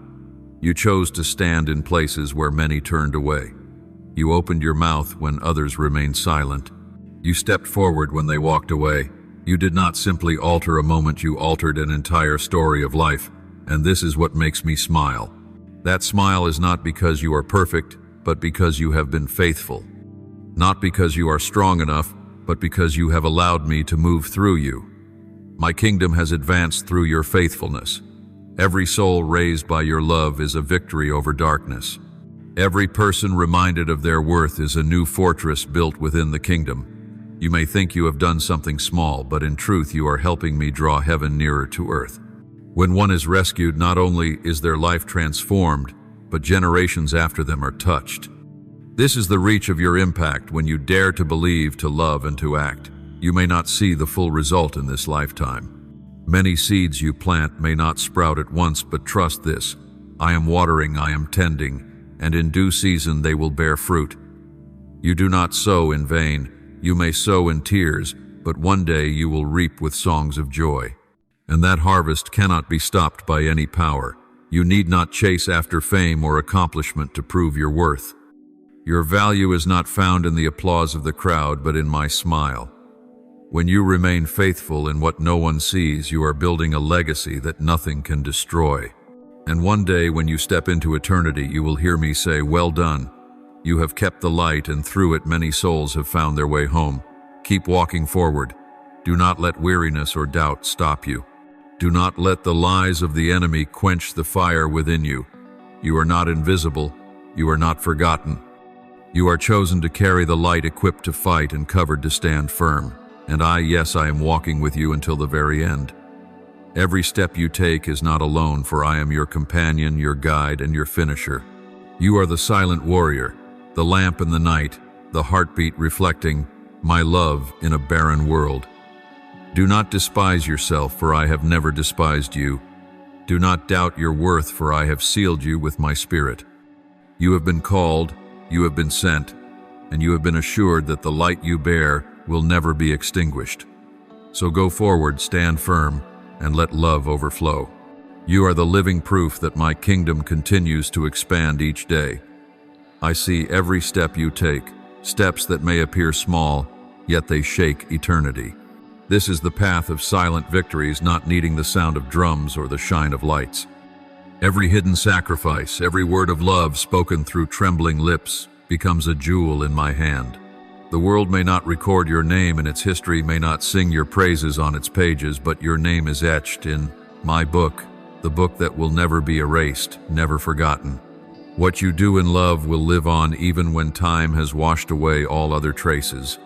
You chose to stand in places where many turned away. You opened your mouth when others remained silent. You stepped forward when they walked away. You did not simply alter a moment, you altered an entire story of life. And this is what makes me smile. That smile is not because you are perfect, but because you have been faithful. Not because you are strong enough, but because you have allowed me to move through you. My kingdom has advanced through your faithfulness. Every soul raised by your love is a victory over darkness. Every person reminded of their worth is a new fortress built within the kingdom. You may think you have done something small, but in truth you are helping me draw heaven nearer to earth. When one is rescued, not only is their life transformed, but generations after them are touched. This is the reach of your impact when you dare to believe, to love, and to act. You may not see the full result in this lifetime. Many seeds you plant may not sprout at once, but trust this. I am watering, I am tending, and in due season they will bear fruit. You do not sow in vain. You may sow in tears, but one day you will reap with songs of joy. And that harvest cannot be stopped by any power. You need not chase after fame or accomplishment to prove your worth. Your value is not found in the applause of the crowd, but in my smile. When you remain faithful in what no one sees, you are building a legacy that nothing can destroy. And one day when you step into eternity, you will hear me say, "Well done. You have kept the light, and through it many souls have found their way home." Keep walking forward. Do not let weariness or doubt stop you. Do not let the lies of the enemy quench the fire within you. You are not invisible. You are not forgotten. You are chosen to carry the light, equipped to fight and covered to stand firm. And yes, I am walking with you until the very end. Every step you take is not alone, for I am your companion, your guide, and your finisher. You are the silent warrior, the lamp in the night, the heartbeat reflecting my love in a barren world. Do not despise yourself, for I have never despised you. Do not doubt your worth, for I have sealed you with my spirit. You have been called, you have been sent, and you have been assured that the light you bear will never be extinguished. So go forward, stand firm, and let love overflow. You are the living proof that my kingdom continues to expand each day. I see every step you take, steps that may appear small, yet they shake eternity. This is the path of silent victories, not needing the sound of drums or the shine of lights. Every hidden sacrifice, every word of love spoken through trembling lips becomes a jewel in my hand. The world may not record your name and its history may not sing your praises on its pages, but your name is etched in my book, the book that will never be erased, never forgotten. What you do in love will live on even when time has washed away all other traces.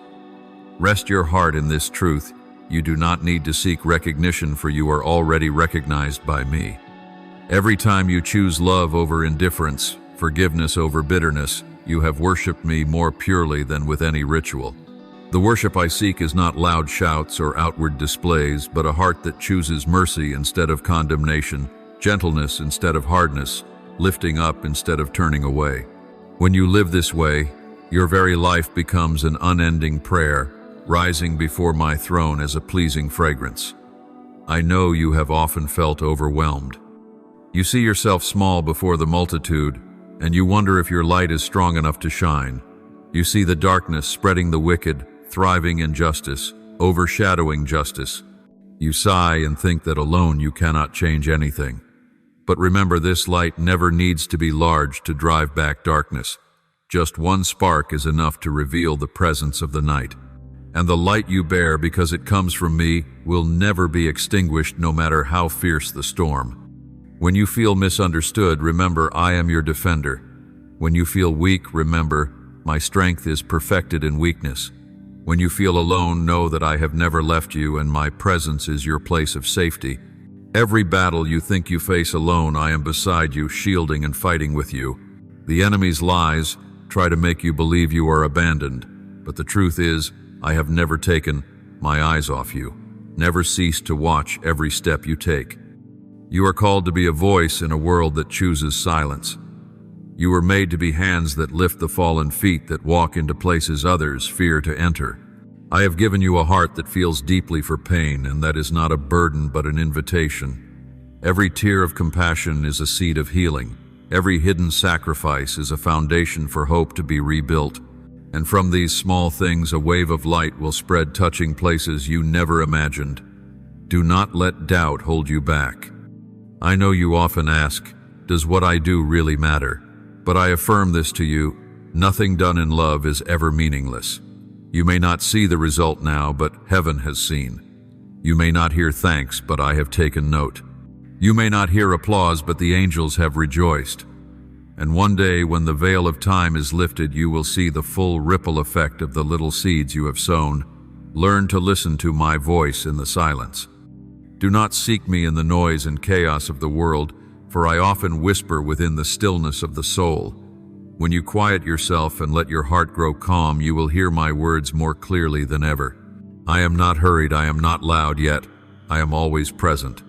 Rest your heart in this truth. You do not need to seek recognition, for you are already recognized by me. Every time you choose love over indifference, forgiveness over bitterness, you have worshipped me more purely than with any ritual. The worship I seek is not loud shouts or outward displays, but a heart that chooses mercy instead of condemnation, gentleness instead of hardness, lifting up instead of turning away. When you live this way, Your very life becomes an unending prayer, rising before my throne as a pleasing fragrance. I know you have often felt overwhelmed. You see yourself small before the multitude, and you wonder if your light is strong enough to shine. You see the darkness spreading the wicked, thriving injustice, overshadowing justice. You sigh and think that alone you cannot change anything. But remember, this light never needs to be large to drive back darkness. Just one spark is enough to reveal the presence of the night. And the light you bear, because it comes from me, will never be extinguished no matter how fierce the storm. When you feel misunderstood, remember I am your defender. When you feel weak, remember my strength is perfected in weakness. When you feel alone, know that I have never left you and my presence is your place of safety. Every battle you think you face alone, I am beside you, shielding and fighting with you. The enemy's lies try to make you believe you are abandoned, but the truth is, I have never taken my eyes off you, never ceased to watch every step you take. You are called to be a voice in a world that chooses silence. You were made to be hands that lift the fallen feet, that walk into places others fear to enter. I have given you a heart that feels deeply for pain, and that is not a burden but an invitation. Every tear of compassion is a seed of healing. Every hidden sacrifice is a foundation for hope to be rebuilt. And from these small things, a wave of light will spread, touching places you never imagined. Do not let doubt hold you back. I know you often ask, does what I do really matter? But I affirm this to you, nothing done in love is ever meaningless. You may not see the result now, but heaven has seen. You may not hear thanks, but I have taken note. You may not hear applause, but the angels have rejoiced. And one day, when the veil of time is lifted, you will see the full ripple effect of the little seeds you have sown. Learn to listen to my voice in the silence. Do not seek me in the noise and chaos of the world, for I often whisper within the stillness of the soul. When you quiet yourself and let your heart grow calm, you will hear my words more clearly than ever. I am not hurried, I am not loud, yet I am always present.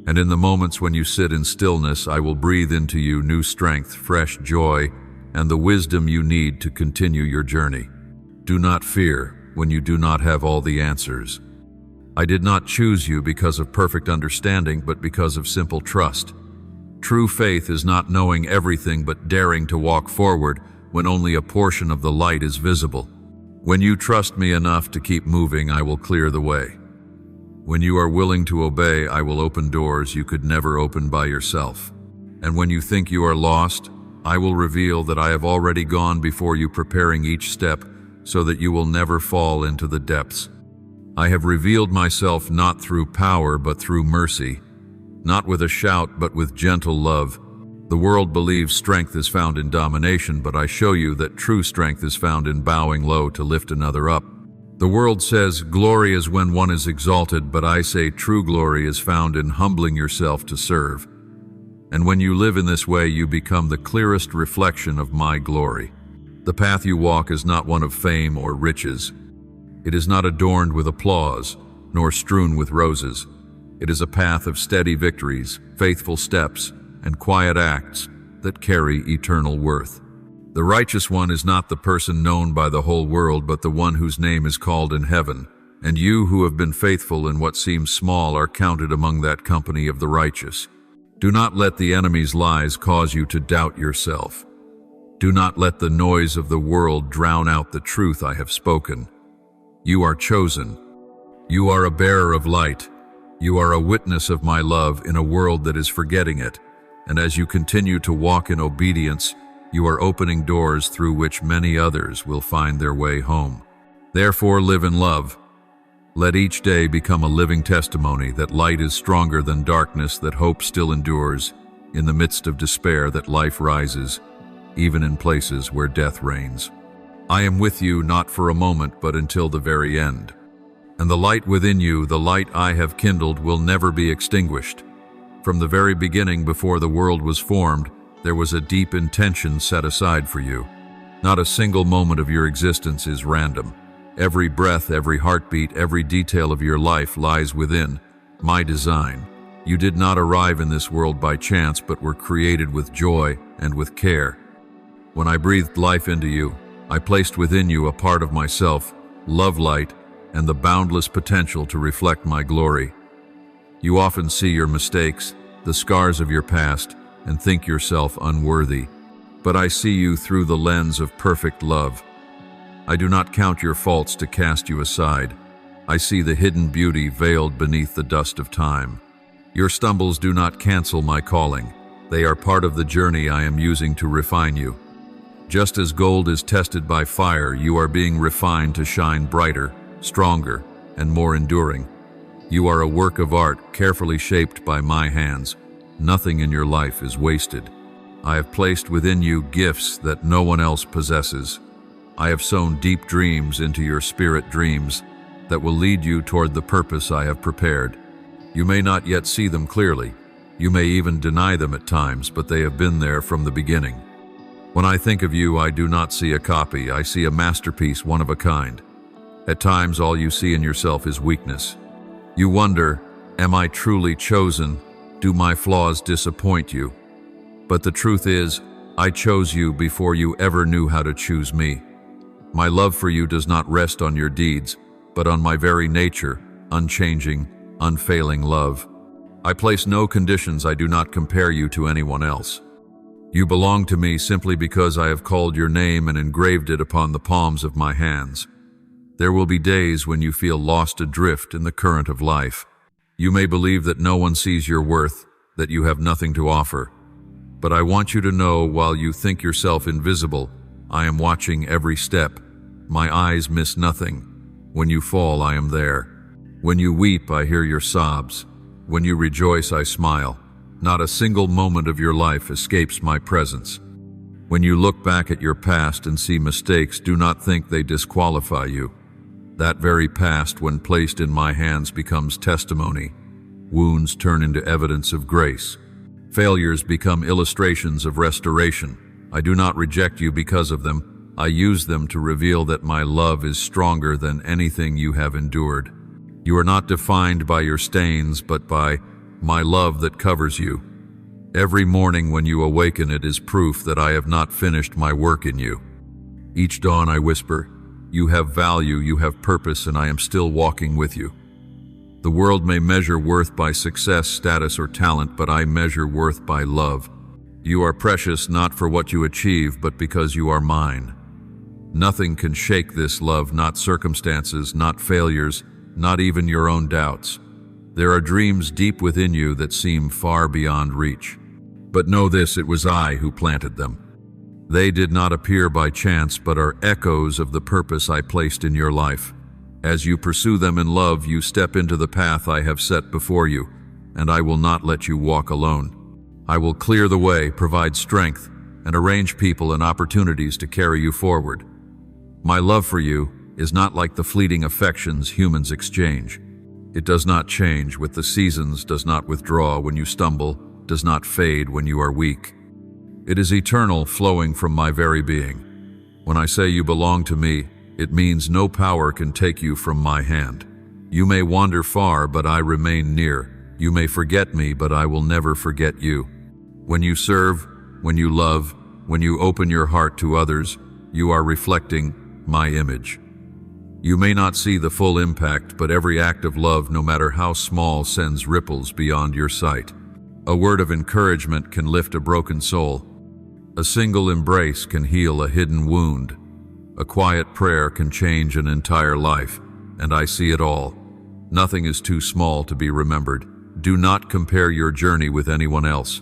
And in the moments when you sit in stillness, I will breathe into you new strength, fresh joy, and the wisdom you need to continue your journey. Do not fear when you do not have all the answers. I did not choose you because of perfect understanding, but because of simple trust. True faith is not knowing everything, but daring to walk forward when only a portion of the light is visible. When you trust me enough to keep moving, I will clear the way. When you are willing to obey, I will open doors you could never open by yourself. And when you think you are lost, I will reveal that I have already gone before you, preparing each step so that you will never fall into the depths. I have revealed myself not through power but through mercy, not with a shout but with gentle love. The world believes strength is found in domination, but I show you that true strength is found in bowing low to lift another up. The world says glory is when one is exalted, but I say true glory is found in humbling yourself to serve. And when you live in this way, you become the clearest reflection of my glory. The path you walk is not one of fame or riches. It is not adorned with applause, nor strewn with roses. It is a path of steady victories, faithful steps, and quiet acts that carry eternal worth. The righteous one is not the person known by the whole world, but the one whose name is called in heaven. And you who have been faithful in what seems small are counted among that company of the righteous. Do not let the enemy's lies cause you to doubt yourself. Do not let the noise of the world drown out the truth I have spoken. You are chosen. You are a bearer of light. You are a witness of my love in a world that is forgetting it. And as you continue to walk in obedience, you are opening doors through which many others will find their way home. Therefore, live in love. Let each day become a living testimony that light is stronger than darkness, that hope still endures, in the midst of despair that life rises, even in places where death reigns. I am with you not for a moment, but until the very end. And the light within you, the light I have kindled, will never be extinguished. From the very beginning, before the world was formed, there was a deep intention set aside for you. Not a single moment of your existence is random. Every breath, every heartbeat, every detail of your life lies within my design. You did not arrive in this world by chance, but were created with joy and with care. When I breathed life into you, I placed within you a part of myself, love light, and the boundless potential to reflect my glory. You often see your mistakes, the scars of your past, and think yourself unworthy. But I see you through the lens of perfect love. I do not count your faults to cast you aside. I see the hidden beauty veiled beneath the dust of time. Your stumbles do not cancel my calling. They are part of the journey I am using to refine you. Just as gold is tested by fire, you are being refined to shine brighter, stronger, and more enduring. You are a work of art carefully shaped by my hands. Nothing in your life is wasted. I have placed within you gifts that no one else possesses. I have sown deep dreams into your spirit dreams that will lead you toward the purpose I have prepared. You may not yet see them clearly. You may even deny them at times, but they have been there from the beginning. When I think of you, I do not see a copy. I see a masterpiece, one of a kind. At times, all you see in yourself is weakness. You wonder, am I truly chosen? Do my flaws disappoint you? But the truth is, I chose you before you ever knew how to choose me. My love for you does not rest on your deeds, but on my very nature, unchanging, unfailing love. I place no conditions. I do not compare you to anyone else. You belong to me simply because I have called your name and engraved it upon the palms of my hands. There will be days when you feel lost adrift in the current of life. You may believe that no one sees your worth, that you have nothing to offer. But I want you to know, while you think yourself invisible, I am watching every step. My eyes miss nothing. When you fall, I am there. When you weep, I hear your sobs. When you rejoice, I smile. Not a single moment of your life escapes my presence. When you look back at your past and see mistakes, do not think they disqualify you. That very past, when placed in my hands, becomes testimony. Wounds turn into evidence of grace. Failures become illustrations of restoration. I do not reject you because of them. I use them to reveal that my love is stronger than anything you have endured. You are not defined by your stains, but by my love that covers you. Every morning when you awaken, it is proof that I have not finished my work in you. Each dawn I whisper, you have value, you have purpose, and I am still walking with you. The world may measure worth by success, status, or talent, but I measure worth by love. You are precious not for what you achieve, but because you are mine. Nothing can shake this love, not circumstances, not failures, not even your own doubts. There are dreams deep within you that seem far beyond reach. But know this, it was I who planted them. They did not appear by chance, but are echoes of the purpose I placed in your life. As you pursue them in love, you step into the path I have set before you, and I will not let you walk alone. I will clear the way, provide strength, and arrange people and opportunities to carry you forward. My love for you is not like the fleeting affections humans exchange. It does not change with the seasons, does not withdraw when you stumble, does not fade when you are weak. It is eternal, flowing from my very being. When I say you belong to me, it means no power can take you from my hand. You may wander far, but I remain near. You may forget me, but I will never forget you. When you serve, when you love, when you open your heart to others, you are reflecting my image. You may not see the full impact, but every act of love, no matter how small, sends ripples beyond your sight. A word of encouragement can lift a broken soul. A single embrace can heal a hidden wound. A quiet prayer can change an entire life, and I see it all. Nothing is too small to be remembered. Do not compare your journey with anyone else.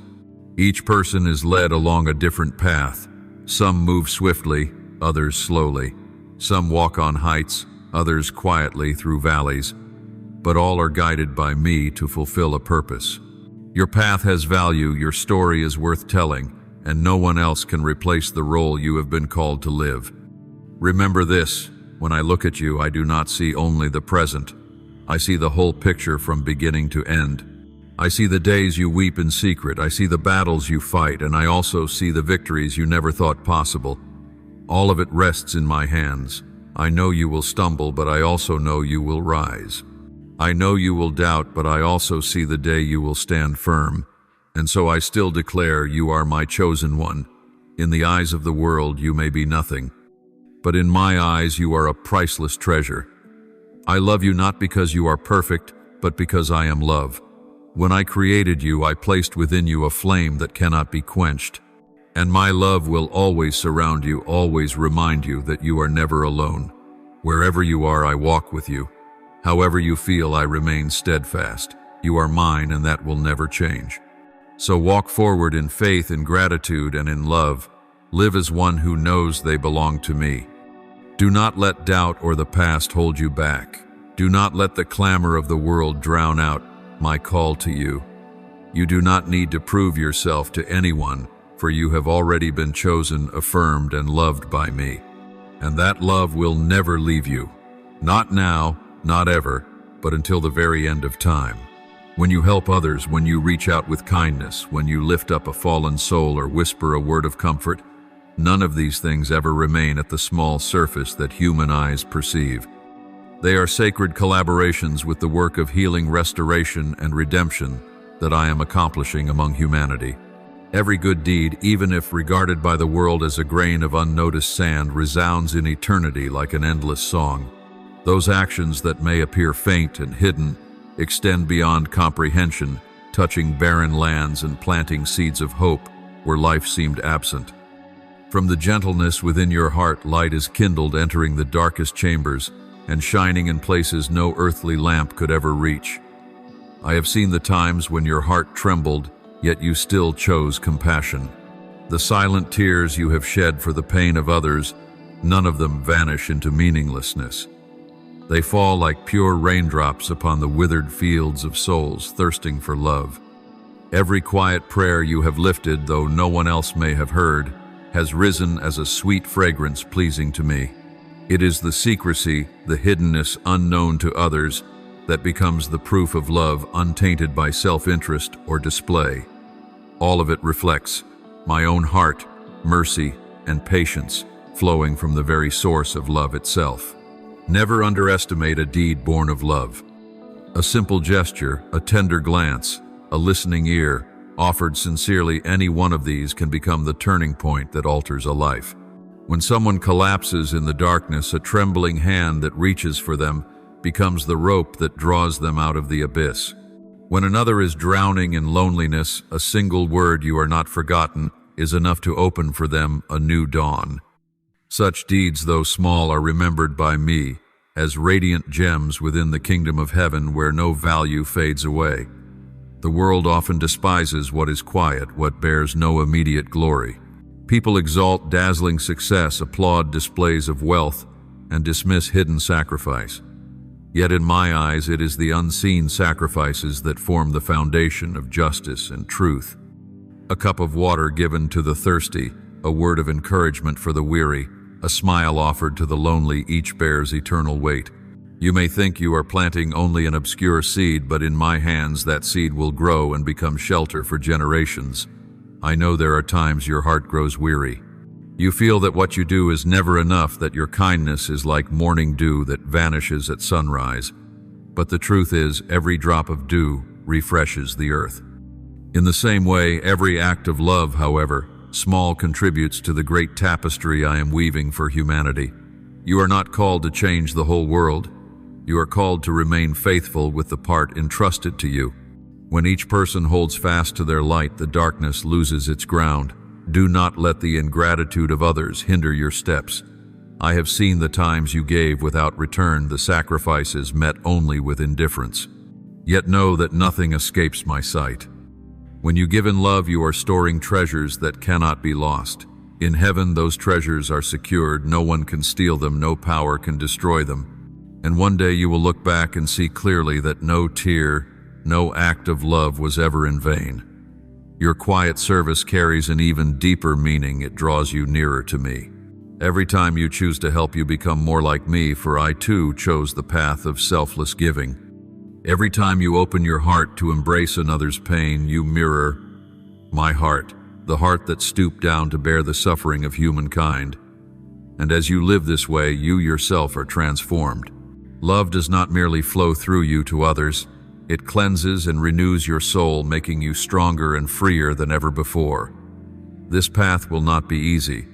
Each person is led along a different path. Some move swiftly, others slowly. Some walk on heights, others quietly through valleys. But all are guided by me to fulfill a purpose. Your path has value, your story is worth telling, and no one else can replace the role you have been called to live. Remember this, when I look at you, I do not see only the present. I see the whole picture from beginning to end. I see the days you weep in secret, I see the battles you fight, and I also see the victories you never thought possible. All of it rests in my hands. I know you will stumble, but I also know you will rise. I know you will doubt, but I also see the day you will stand firm. And so I still declare you are my chosen one. In the eyes of the world, you may be nothing. but in my eyes you are a priceless treasure. I love you not because you are perfect, but because I am love. When I created you, I placed within you a flame that cannot be quenched. And my love will always surround you, always remind you that you are never alone. Wherever you are, I walk with you. However you feel, I remain steadfast. You are mine, and that will never change. So walk forward in faith, in gratitude, and in love. Live as one who knows they belong to me. Do not let doubt or the past hold you back. Do not let the clamor of the world drown out my call to you. You do not need to prove yourself to anyone, for you have already been chosen, affirmed, and loved by me. And that love will never leave you. Not now, not ever, but until the very end of time. When you help others, when you reach out with kindness, when you lift up a fallen soul or whisper a word of comfort, none of these things ever remain at the small surface that human eyes perceive. They are sacred collaborations with the work of healing, restoration, and redemption that I am accomplishing among humanity. Every good deed, even if regarded by the world as a grain of unnoticed sand, resounds in eternity like an endless song. Those actions that may appear faint and hidden extend beyond comprehension, touching barren lands and planting seeds of hope where life seemed absent. From the gentleness within your heart, light is kindled, entering the darkest chambers and shining in places no earthly lamp could ever reach. I have seen the times when your heart trembled, yet you still chose compassion. The silent tears you have shed for the pain of others, none of them vanish into meaninglessness. They fall like pure raindrops upon the withered fields of souls thirsting for love. Every quiet prayer you have lifted, though no one else may have heard, has risen as a sweet fragrance pleasing to me. It is the secrecy, the hiddenness unknown to others, that becomes the proof of love untainted by self-interest or display. All of it reflects my own heart, mercy, and patience flowing from the very source of love itself. Never underestimate a deed born of love. A simple gesture, a tender glance, a listening ear, offered sincerely, any one of these can become the turning point that alters a life. When someone collapses in the darkness, a trembling hand that reaches for them becomes the rope that draws them out of the abyss. When another is drowning in loneliness, a single word, "You are not forgotten," is enough to open for them a new dawn. Such deeds, though small, are remembered by me as radiant gems within the kingdom of heaven where no value fades away. The world often despises what is quiet, what bears no immediate glory. People exalt dazzling success, applaud displays of wealth, and dismiss hidden sacrifice. Yet in my eyes, it is the unseen sacrifices that form the foundation of justice and truth. A cup of water given to the thirsty, a word of encouragement for the weary, a smile offered to the lonely, each bears eternal weight. You may think you are planting only an obscure seed, but in my hands that seed will grow and become shelter for generations. I know there are times your heart grows weary. You feel that what you do is never enough, that your kindness is like morning dew that vanishes at sunrise. But the truth is, every drop of dew refreshes the earth. In the same way, every act of love, however small, contributes to the great tapestry I am weaving for humanity. You are not called to change the whole world. You are called to remain faithful with the part entrusted to you. When each person holds fast to their light, the darkness loses its ground. Do not let the ingratitude of others hinder your steps. I have seen the times you gave without return, the sacrifices met only with indifference. Yet know that nothing escapes my sight. When you give in love, you are storing treasures that cannot be lost. In heaven, those treasures are secured. No one can steal them, no power can destroy them. And one day you will look back and see clearly that no tear, no act of love was ever in vain. Your quiet service carries an even deeper meaning. It draws you nearer to me. Every time you choose to help, you become more like me, for I too chose the path of selfless giving. Every time you open your heart to embrace another's pain, you mirror my heart, the heart that stooped down to bear the suffering of humankind. And as you live this way, you yourself are transformed. Love does not merely flow through you to others. It cleanses and renews your soul, making you stronger and freer than ever before. This path will not be easy.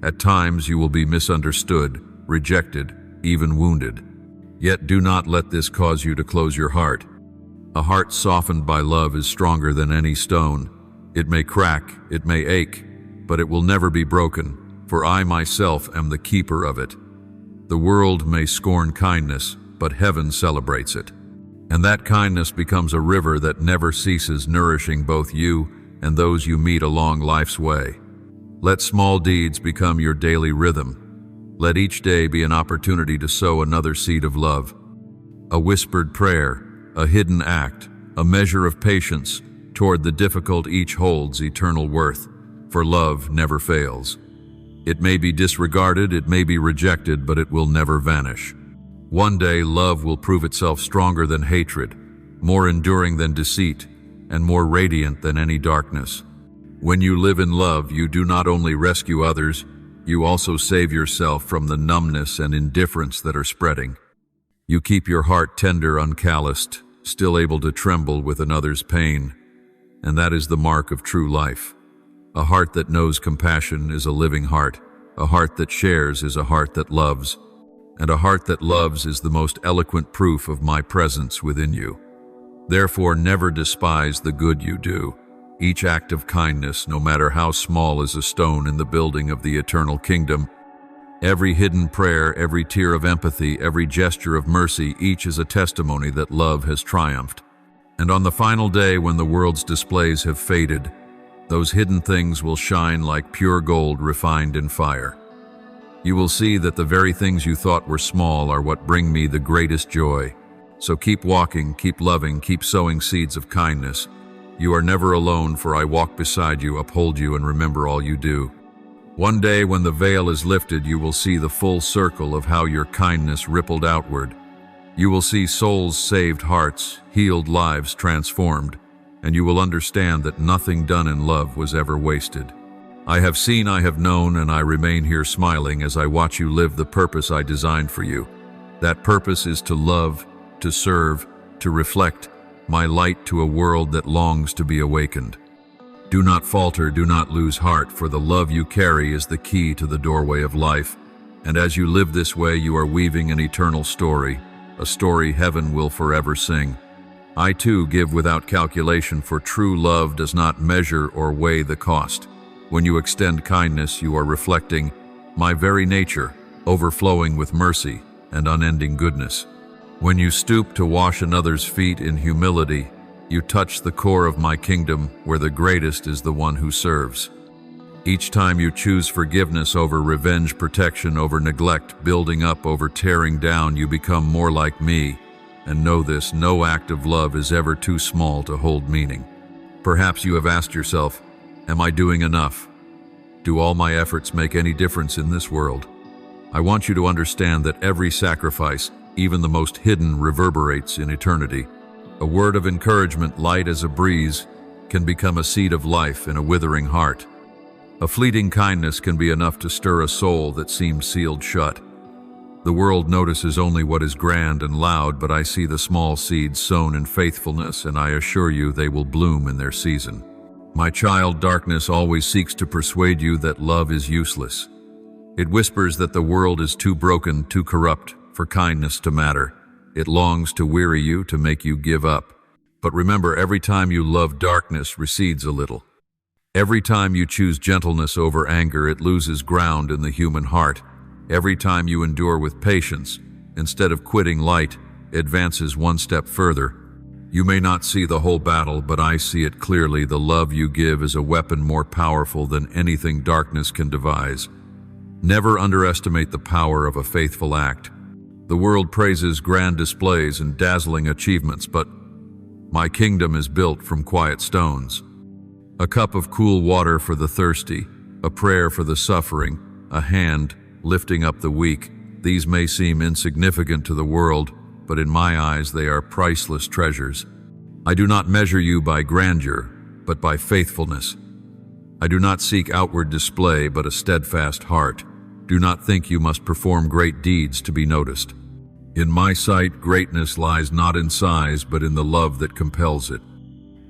At times you will be misunderstood, rejected, even wounded. Yet do not let this cause you to close your heart. A heart softened by love is stronger than any stone. It may crack, it may ache, but it will never be broken, for I myself am the keeper of it. The world may scorn kindness, but heaven celebrates it. And that kindness becomes a river that never ceases nourishing both you and those you meet along life's way. Let small deeds become your daily rhythm. Let each day be an opportunity to sow another seed of love. A whispered prayer, a hidden act, a measure of patience toward the difficult each holds eternal worth, for love never fails. It may be disregarded, it may be rejected, but it will never vanish. One day, love will prove itself stronger than hatred, more enduring than deceit, and more radiant than any darkness. When you live in love, you do not only rescue others, you also save yourself from the numbness and indifference that are spreading. You keep your heart tender, uncalloused, still able to tremble with another's pain, and that is the mark of true life. A heart that knows compassion is a living heart. A heart that shares is a heart that loves. And a heart that loves is the most eloquent proof of my presence within you. Therefore, never despise the good you do. Each act of kindness, no matter how small, is a stone in the building of the eternal kingdom. Every hidden prayer, every tear of empathy, every gesture of mercy, each is a testimony that love has triumphed. And on the final day, when the world's displays have faded, those hidden things will shine like pure gold refined in fire. You will see that the very things you thought were small are what bring me the greatest joy. So keep walking, keep loving, keep sowing seeds of kindness. You are never alone, for I walk beside you, uphold you, and remember all you do. One day, when the veil is lifted, you will see the full circle of how your kindness rippled outward. You will see souls saved, hearts healed, lives transformed, and you will understand that nothing done in love was ever wasted. I have seen, I have known, and I remain here smiling as I watch you live the purpose I designed for you. That purpose is to love, to serve, to reflect my light to a world that longs to be awakened. Do not falter, do not lose heart, for the love you carry is the key to the doorway of life. And as you live this way, you are weaving an eternal story, a story heaven will forever sing. I too give without calculation, for true love does not measure or weigh the cost. When you extend kindness, you are reflecting my very nature, overflowing with mercy and unending goodness. When you stoop to wash another's feet in humility, you touch the core of my kingdom, where the greatest is the one who serves. Each time you choose forgiveness over revenge, protection over neglect, building up over tearing down, you become more like me. And know this, no act of love is ever too small to hold meaning. Perhaps you have asked yourself, am I doing enough? Do all my efforts make any difference in this world? I want you to understand that every sacrifice, even the most hidden, reverberates in eternity. A word of encouragement, light as a breeze, can become a seed of life in a withering heart. A fleeting kindness can be enough to stir a soul that seemed sealed shut. The world notices only what is grand and loud, but I see the small seeds sown in faithfulness, and I assure you they will bloom in their season. My child, darkness always seeks to persuade you that love is useless. It whispers that the world is too broken, too corrupt for kindness to matter. It longs to weary you, to make you give up. But remember, every time you love, darkness recedes a little. Every time you choose gentleness over anger, it loses ground in the human heart. Every time you endure with patience, instead of quitting, light advances one step further. You may not see the whole battle, but I see it clearly. The love you give is a weapon more powerful than anything darkness can devise. Never underestimate the power of a faithful act. The world praises grand displays and dazzling achievements, but my kingdom is built from quiet stones. A cup of cool water for the thirsty, a prayer for the suffering, a hand lifting up the weak. These may seem insignificant to the world, but in my eyes they are priceless treasures. I do not measure you by grandeur, but by faithfulness. I do not seek outward display, but a steadfast heart. Do not think you must perform great deeds to be noticed. In my sight, greatness lies not in size, but in the love that compels it.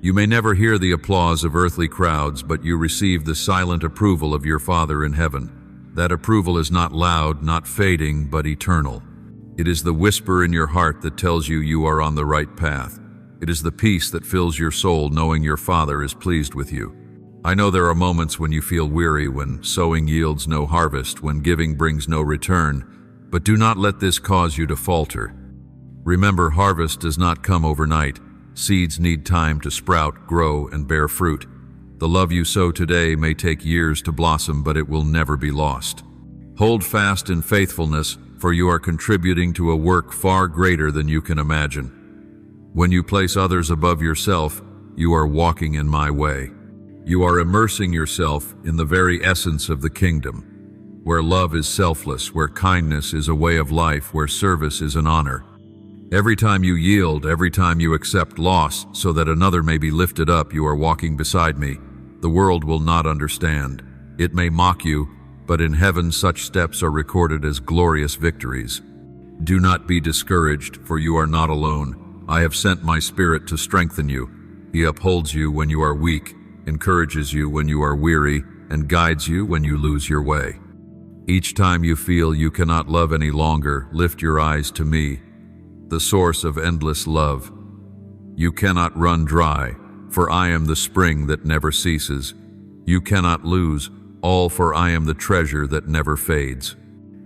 You may never hear the applause of earthly crowds, but you receive the silent approval of your Father in heaven. That approval is not loud, not fading, but eternal. It is the whisper in your heart that tells you you are on the right path. It is the peace that fills your soul knowing your Father is pleased with you. I know there are moments when you feel weary, when sowing yields no harvest, when giving brings no return, but do not let this cause you to falter. Remember, harvest does not come overnight. Seeds need time to sprout, grow, and bear fruit. The love you sow today may take years to blossom, but it will never be lost. Hold fast in faithfulness, for you are contributing to a work far greater than you can imagine. When you place others above yourself, you are walking in my way. You are immersing yourself in the very essence of the kingdom, where love is selfless, where kindness is a way of life, where service is an honor. Every time you yield, every time you accept loss so that another may be lifted up, you are walking beside me. The world will not understand. It may mock you, but in heaven such steps are recorded as glorious victories. Do not be discouraged, for you are not alone. I have sent my Spirit to strengthen you. He upholds you when you are weak, encourages you when you are weary, and guides you when you lose your way. Each time you feel you cannot love any longer, lift your eyes to me, the source of endless love. You cannot run dry, for I am the spring that never ceases. You cannot lose, all for I am the treasure that never fades.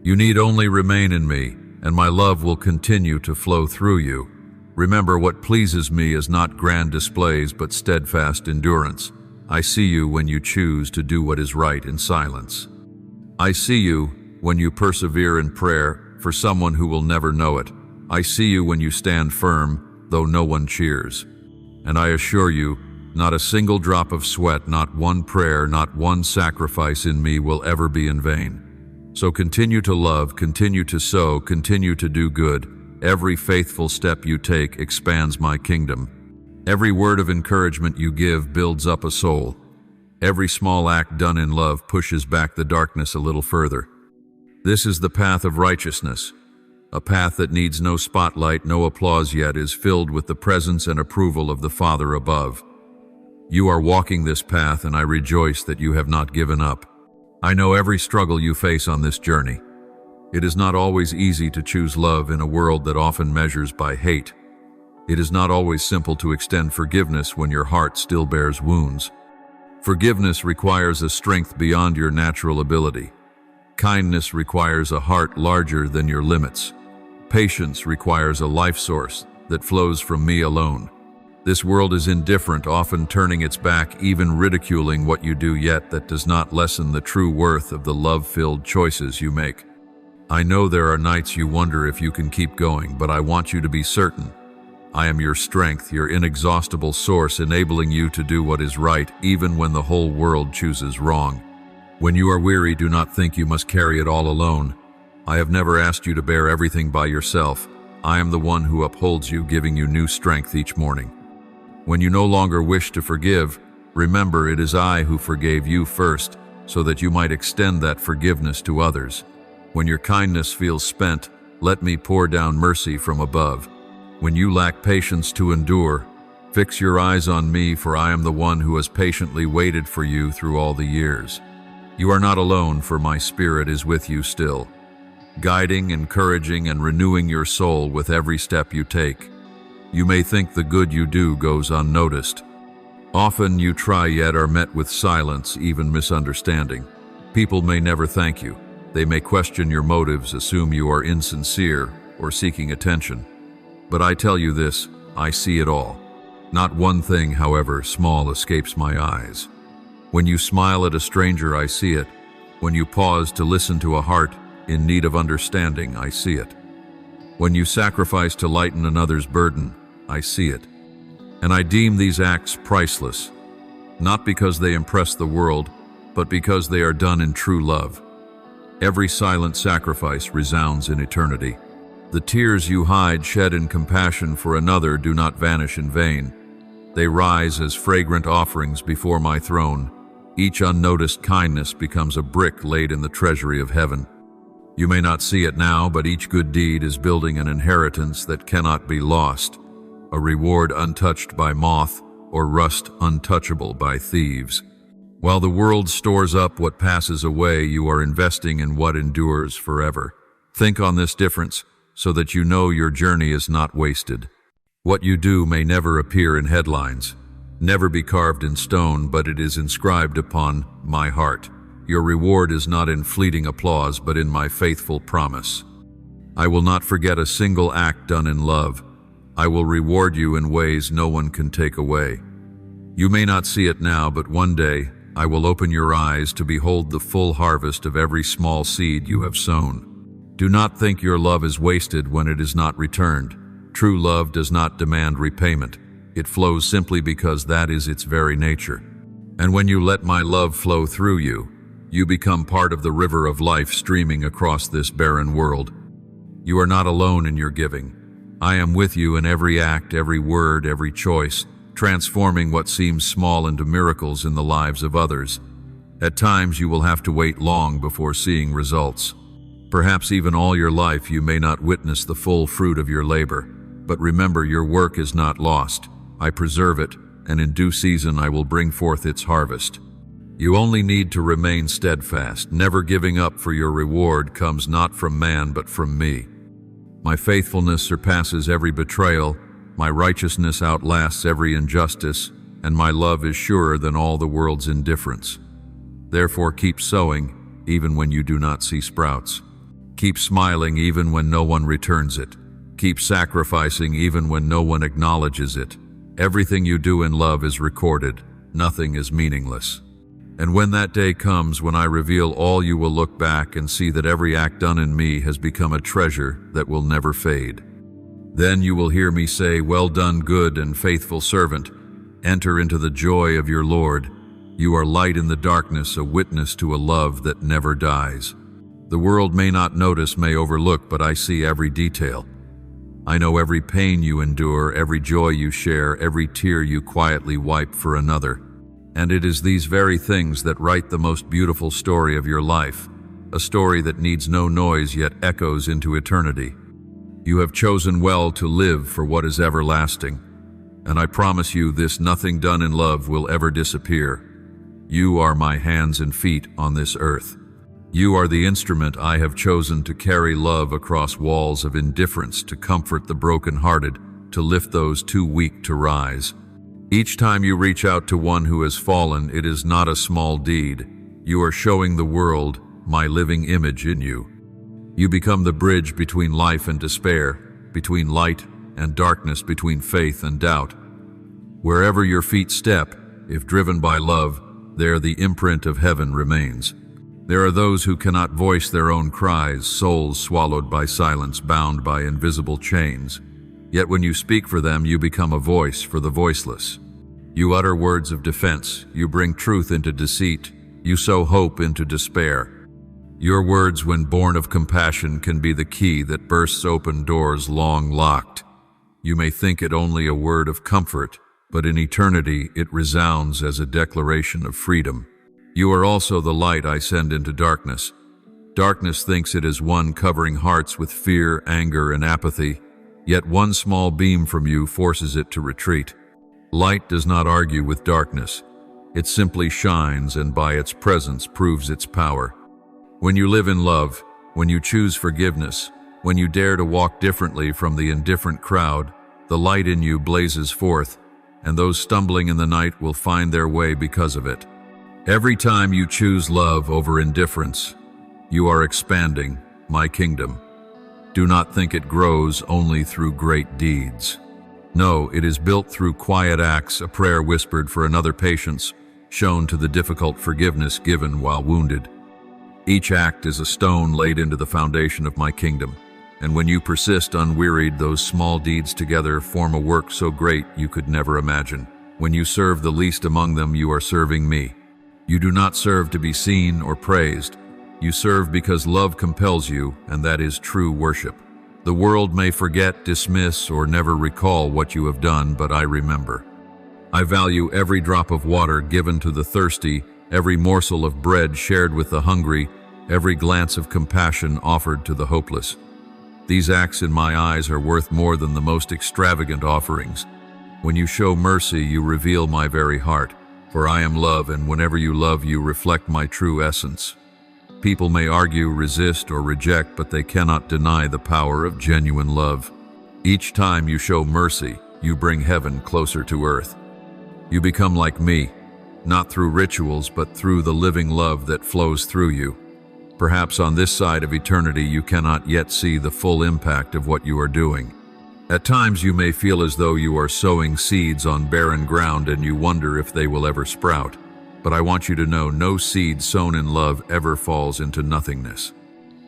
You need only remain in me, and my love will continue to flow through you. Remember, what pleases me is not grand displays, but steadfast endurance. I see you when you choose to do what is right in silence. I see you when you persevere in prayer for someone who will never know it. I see you when you stand firm, though no one cheers. And I assure you, not a single drop of sweat, not one prayer, not one sacrifice in me will ever be in vain. So continue to love, continue to sow, continue to do good. Every faithful step you take expands my kingdom. Every word of encouragement you give builds up a soul. Every small act done in love pushes back the darkness a little further. This is the path of righteousness. A path that needs no spotlight, no applause, yet is filled with the presence and approval of the Father above. You are walking this path, and I rejoice that you have not given up. I know every struggle you face on this journey. It is not always easy to choose love in a world that often measures by hate. It is not always simple to extend forgiveness when your heart still bears wounds. Forgiveness requires a strength beyond your natural ability. Kindness requires a heart larger than your limits. Patience requires a life source that flows from me alone. This world is indifferent, often turning its back, even ridiculing what you do, yet that does not lessen the true worth of the love-filled choices you make. I know there are nights you wonder if you can keep going, but I want you to be certain. I am your strength, your inexhaustible source, enabling you to do what is right, even when the whole world chooses wrong. When you are weary, do not think you must carry it all alone. I have never asked you to bear everything by yourself. I am the one who upholds you, giving you new strength each morning. When you no longer wish to forgive, remember it is I who forgave you first, so that you might extend that forgiveness to others. When your kindness feels spent, let me pour down mercy from above. When you lack patience to endure, fix your eyes on me, for I am the one who has patiently waited for you through all the years. You are not alone, for my Spirit is with you still, guiding, encouraging, and renewing your soul with every step you take. You may think the good you do goes unnoticed. Often you try, yet are met with silence, even misunderstanding. People may never thank you. They may question your motives, assume you are insincere or seeking attention. But I tell you this, I see it all. Not one thing, however small, escapes my eyes. When you smile at a stranger, I see it. When you pause to listen to a heart in need of understanding, I see it. When you sacrifice to lighten another's burden, I see it. And I deem these acts priceless, not because they impress the world, but because they are done in true love. Every silent sacrifice resounds in eternity. The tears you hide, shed in compassion for another, do not vanish in vain. They rise as fragrant offerings before my throne. Each unnoticed kindness becomes a brick laid in the treasury of heaven. You may not see it now, but each good deed is building an inheritance that cannot be lost, a reward untouched by moth or rust, untouchable by thieves. While the world stores up what passes away, you are investing in what endures forever. Think on this difference so that you know your journey is not wasted. What you do may never appear in headlines, never be carved in stone, but it is inscribed upon my heart. Your reward is not in fleeting applause, but in my faithful promise. I will not forget a single act done in love. I will reward you in ways no one can take away. You may not see it now, but one day I will open your eyes to behold the full harvest of every small seed you have sown. Do not think your love is wasted when it is not returned. True love does not demand repayment. It flows simply because that is its very nature. And when you let my love flow through you, you become part of the river of life streaming across this barren world. You are not alone in your giving. I am with you in every act, every word, every choice, transforming what seems small into miracles in the lives of others. At times you will have to wait long before seeing results. Perhaps even all your life you may not witness the full fruit of your labor. But remember, your work is not lost. I preserve it, and in due season I will bring forth its harvest. You only need to remain steadfast, never giving up, for your reward comes not from man but from me. My faithfulness surpasses every betrayal, my righteousness outlasts every injustice, and my love is surer than all the world's indifference. Therefore keep sowing, even when you do not see sprouts. Keep smiling even when no one returns it. Keep sacrificing even when no one acknowledges it. Everything you do in love is recorded. Nothing is meaningless. And when that day comes when I reveal all, you will look back and see that every act done in me has become a treasure that will never fade. Then you will hear me say, "Well done, good and faithful servant. Enter into the joy of your Lord. You are light in the darkness, a witness to a love that never dies." The world may not notice, may overlook, but I see every detail. I know every pain you endure, every joy you share, every tear you quietly wipe for another. And it is these very things that write the most beautiful story of your life, a story that needs no noise yet echoes into eternity. You have chosen well to live for what is everlasting, and I promise you this: nothing done in love will ever disappear. You are my hands and feet on this earth. You are the instrument I have chosen to carry love across walls of indifference, to comfort the brokenhearted, to lift those too weak to rise. Each time you reach out to one who has fallen, it is not a small deed. You are showing the world my living image in you. You become the bridge between life and despair, between light and darkness, between faith and doubt. Wherever your feet step, if driven by love, there the imprint of heaven remains. There are those who cannot voice their own cries, souls swallowed by silence, bound by invisible chains. Yet when you speak for them, you become a voice for the voiceless. You utter words of defense, you bring truth into deceit, you sow hope into despair. Your words, when born of compassion, can be the key that bursts open doors long locked. You may think it only a word of comfort, but in eternity it resounds as a declaration of freedom. You are also the light I send into darkness. Darkness thinks it is one covering hearts with fear, anger, and apathy, yet one small beam from you forces it to retreat. Light does not argue with darkness. It simply shines, and by its presence proves its power. When you live in love, when you choose forgiveness, when you dare to walk differently from the indifferent crowd, the light in you blazes forth, and those stumbling in the night will find their way because of it. Every time you choose love over indifference, you are expanding my kingdom. Do not think it grows only through great deeds. No, it is built through quiet acts, a prayer whispered for another, patience shown to the difficult, forgiveness given while wounded. Each act is a stone laid into the foundation of my kingdom, and when you persist unwearied, those small deeds together form a work so great you could never imagine. When you serve the least among them, you are serving me. You do not serve to be seen or praised. You serve because love compels you, and that is true worship. The world may forget, dismiss, or never recall what you have done, but I remember. I value every drop of water given to the thirsty, every morsel of bread shared with the hungry, every glance of compassion offered to the hopeless. These acts in my eyes are worth more than the most extravagant offerings. When you show mercy, you reveal my very heart. For I am love, and whenever you love, you reflect my true essence. People may argue, resist, or reject, but they cannot deny the power of genuine love. Each time you show mercy, you bring heaven closer to earth. You become like me, not through rituals, but through the living love that flows through you. Perhaps on this side of eternity you cannot yet see the full impact of what you are doing. At times you may feel as though you are sowing seeds on barren ground and you wonder if they will ever sprout. But I want you to know, no seed sown in love ever falls into nothingness.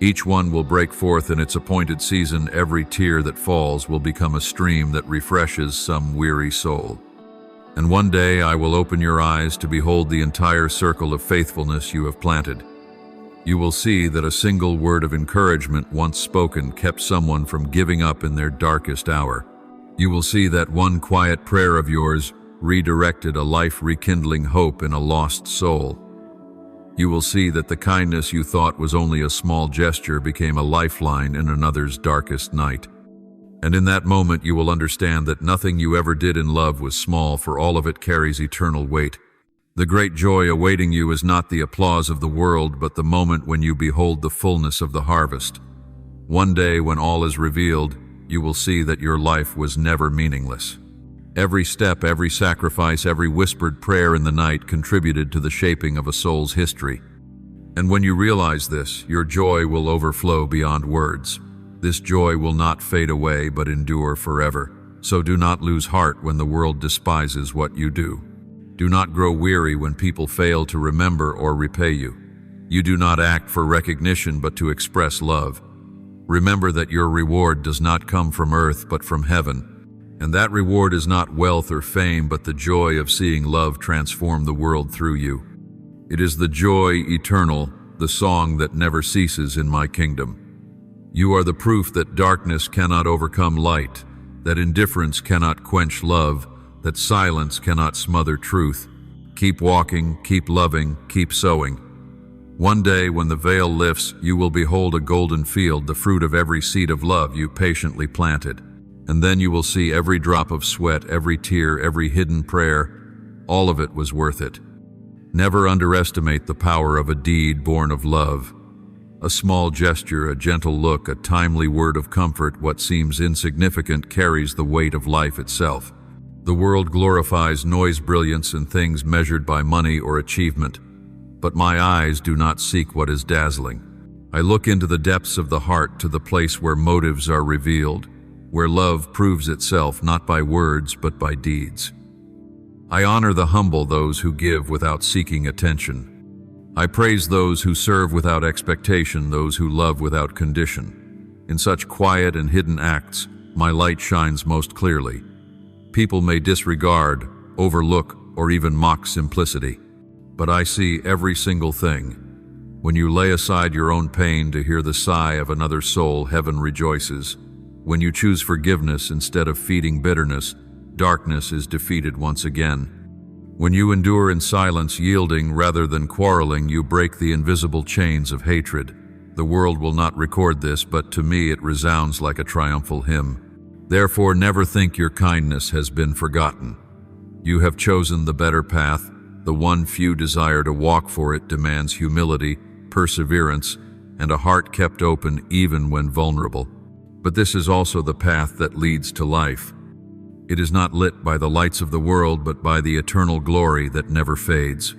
Each one will break forth in its appointed season. Every tear that falls will become a stream that refreshes some weary soul. And one day I will open your eyes to behold the entire circle of faithfulness you have planted. You will see that a single word of encouragement once spoken kept someone from giving up in their darkest hour. You will see that one quiet prayer of yours redirected a life-rekindling hope in a lost soul. You will see that the kindness you thought was only a small gesture became a lifeline in another's darkest night. And in that moment you will understand that nothing you ever did in love was small, for all of it carries eternal weight. The great joy awaiting you is not the applause of the world, but the moment when you behold the fullness of the harvest. One day, when all is revealed, you will see that your life was never meaningless. Every step, every sacrifice, every whispered prayer in the night contributed to the shaping of a soul's history. And when you realize this, your joy will overflow beyond words. This joy will not fade away, but endure forever. So do not lose heart when the world despises what you do. Do not grow weary when people fail to remember or repay you. You do not act for recognition, but to express love. Remember that your reward does not come from earth, but from heaven. And that reward is not wealth or fame, but the joy of seeing love transform the world through you. It is the joy eternal, the song that never ceases in my kingdom. You are the proof that darkness cannot overcome light, that indifference cannot quench love, that silence cannot smother truth. Keep walking, keep loving, keep sowing. One day, when the veil lifts, you will behold a golden field, the fruit of every seed of love you patiently planted. And then you will see every drop of sweat, every tear, every hidden prayer. All of it was worth it. Never underestimate the power of a deed born of love. A small gesture, a gentle look, a timely word of comfort, what seems insignificant carries the weight of life itself. The world glorifies noise, brilliance, and things measured by money or achievement. But my eyes do not seek what is dazzling. I look into the depths of the heart, to the place where motives are revealed, where love proves itself not by words but by deeds. I honor the humble, those who give without seeking attention. I praise those who serve without expectation, those who love without condition. In such quiet and hidden acts, my light shines most clearly. People may disregard, overlook, or even mock simplicity, but I see every single thing. When you lay aside your own pain to hear the sigh of another soul, heaven rejoices. When you choose forgiveness instead of feeding bitterness, darkness is defeated once again. When you endure in silence, yielding rather than quarreling, you break the invisible chains of hatred. The world will not record this, but to me it resounds like a triumphal hymn. Therefore, never think your kindness has been forgotten. You have chosen the better path. The one few desire to walk for it demands humility, perseverance, and a heart kept open even when vulnerable. But this is also the path that leads to life. It is not lit by the lights of the world, but by the eternal glory that never fades.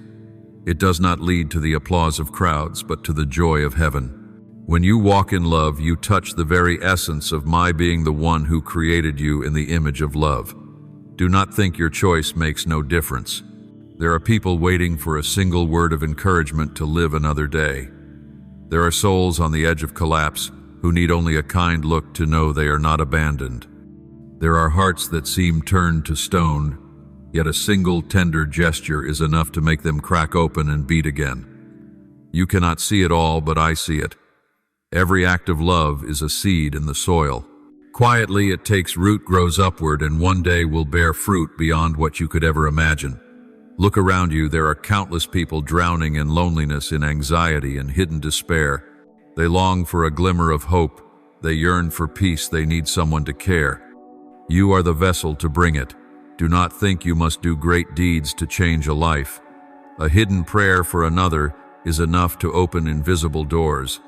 It does not lead to the applause of crowds, but to the joy of heaven. When you walk in love, you touch the very essence of my being, the one who created you in the image of love. Do not think your choice makes no difference. There are people waiting for a single word of encouragement to live another day. There are souls on the edge of collapse who need only a kind look to know they are not abandoned. There are hearts that seem turned to stone, yet a single tender gesture is enough to make them crack open and beat again. You cannot see it all, but I see it. Every act of love is a seed in the soil. Quietly it takes root, grows upward, and one day will bear fruit beyond what you could ever imagine. Look around you, there are countless people drowning in loneliness, in anxiety, and hidden despair. They long for a glimmer of hope. They yearn for peace. They need someone to care. You are the vessel to bring it. Do not think you must do great deeds to change a life. A hidden prayer for another is enough to open invisible doors.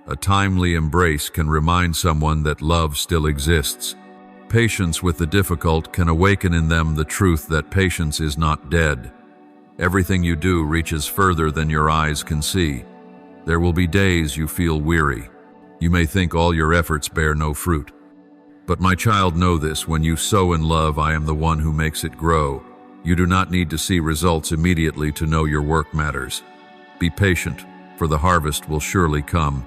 A timely embrace can remind someone that love still exists. Patience with the difficult can awaken in them the truth that patience is not dead. Everything you do reaches further than your eyes can see. There will be days you feel weary. You may think all your efforts bear no fruit. But my child, know this: when you sow in love, I am the one who makes it grow. You do not need to see results immediately to know your work matters. Be patient, for the harvest will surely come.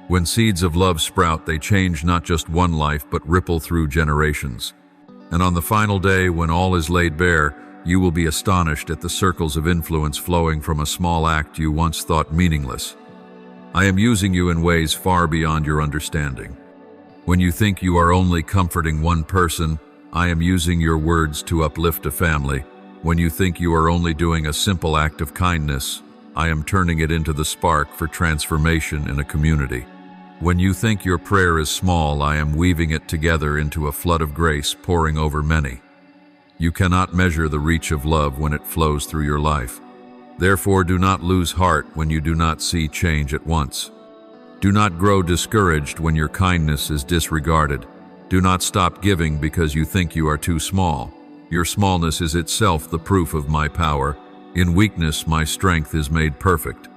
When seeds of love sprout, they change not just one life, but ripple through generations. And on the final day, when all is laid bare, you will be astonished at the circles of influence flowing from a small act you once thought meaningless. I am using you in ways far beyond your understanding. When you think you are only comforting one person, I am using your words to uplift a family. When you think you are only doing a simple act of kindness, I am turning it into the spark for transformation in a community. When you think your prayer is small, I am weaving it together into a flood of grace pouring over many. You cannot measure the reach of love when it flows through your life. Therefore, do not lose heart when you do not see change at once. Do not grow discouraged when your kindness is disregarded. Do not stop giving because you think you are too small. Your smallness is itself the proof of my power. In weakness, my strength is made perfect.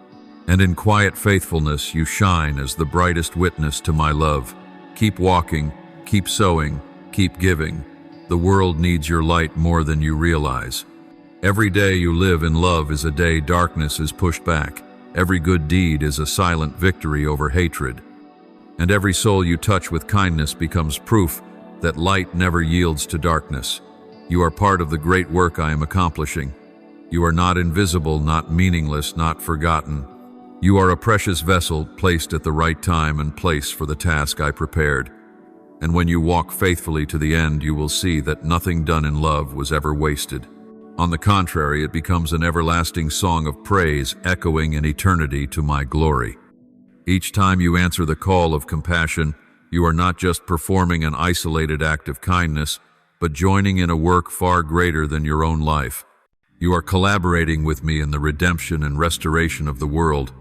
And in quiet faithfulness, you shine as the brightest witness to my love. Keep walking, keep sowing, keep giving. The world needs your light more than you realize. Every day you live in love is a day darkness is pushed back. Every good deed is a silent victory over hatred. And every soul you touch with kindness becomes proof that light never yields to darkness. You are part of the great work I am accomplishing. You are not invisible, not meaningless, not forgotten. You are a precious vessel placed at the right time and place for the task I prepared. And when you walk faithfully to the end, you will see that nothing done in love was ever wasted. On the contrary, it becomes an everlasting song of praise, echoing in eternity to my glory. Each time you answer the call of compassion, you are not just performing an isolated act of kindness, but joining in a work far greater than your own life. You are collaborating with me in the redemption and restoration of the world.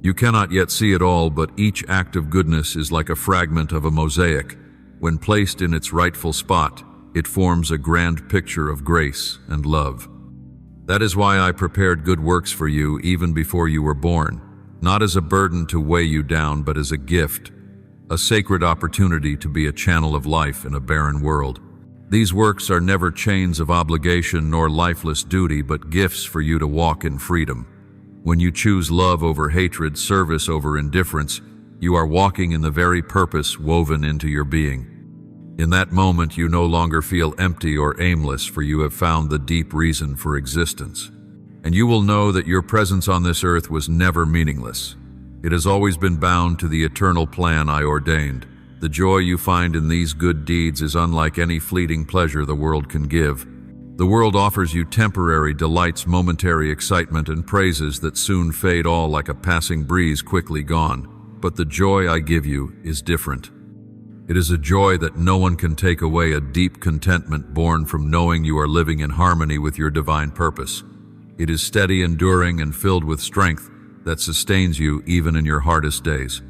You cannot yet see it all, but each act of goodness is like a fragment of a mosaic. When placed in its rightful spot, it forms a grand picture of grace and love. That is why I prepared good works for you even before you were born, not as a burden to weigh you down, but as a gift, a sacred opportunity to be a channel of life in a barren world. These works are never chains of obligation nor lifeless duty, but gifts for you to walk in freedom. When you choose love over hatred, service over indifference, you are walking in the very purpose woven into your being. In that moment, you no longer feel empty or aimless, for you have found the deep reason for existence. And you will know that your presence on this earth was never meaningless. It has always been bound to the eternal plan I ordained. The joy you find in these good deeds is unlike any fleeting pleasure the world can give. The world offers you temporary delights, momentary excitement, and praises that soon fade, all like a passing breeze quickly gone. But the joy I give you is different. It is a joy that no one can take away, a deep contentment born from knowing you are living in harmony with your divine purpose. It is steady, enduring, and filled with strength that sustains you even in your hardest days.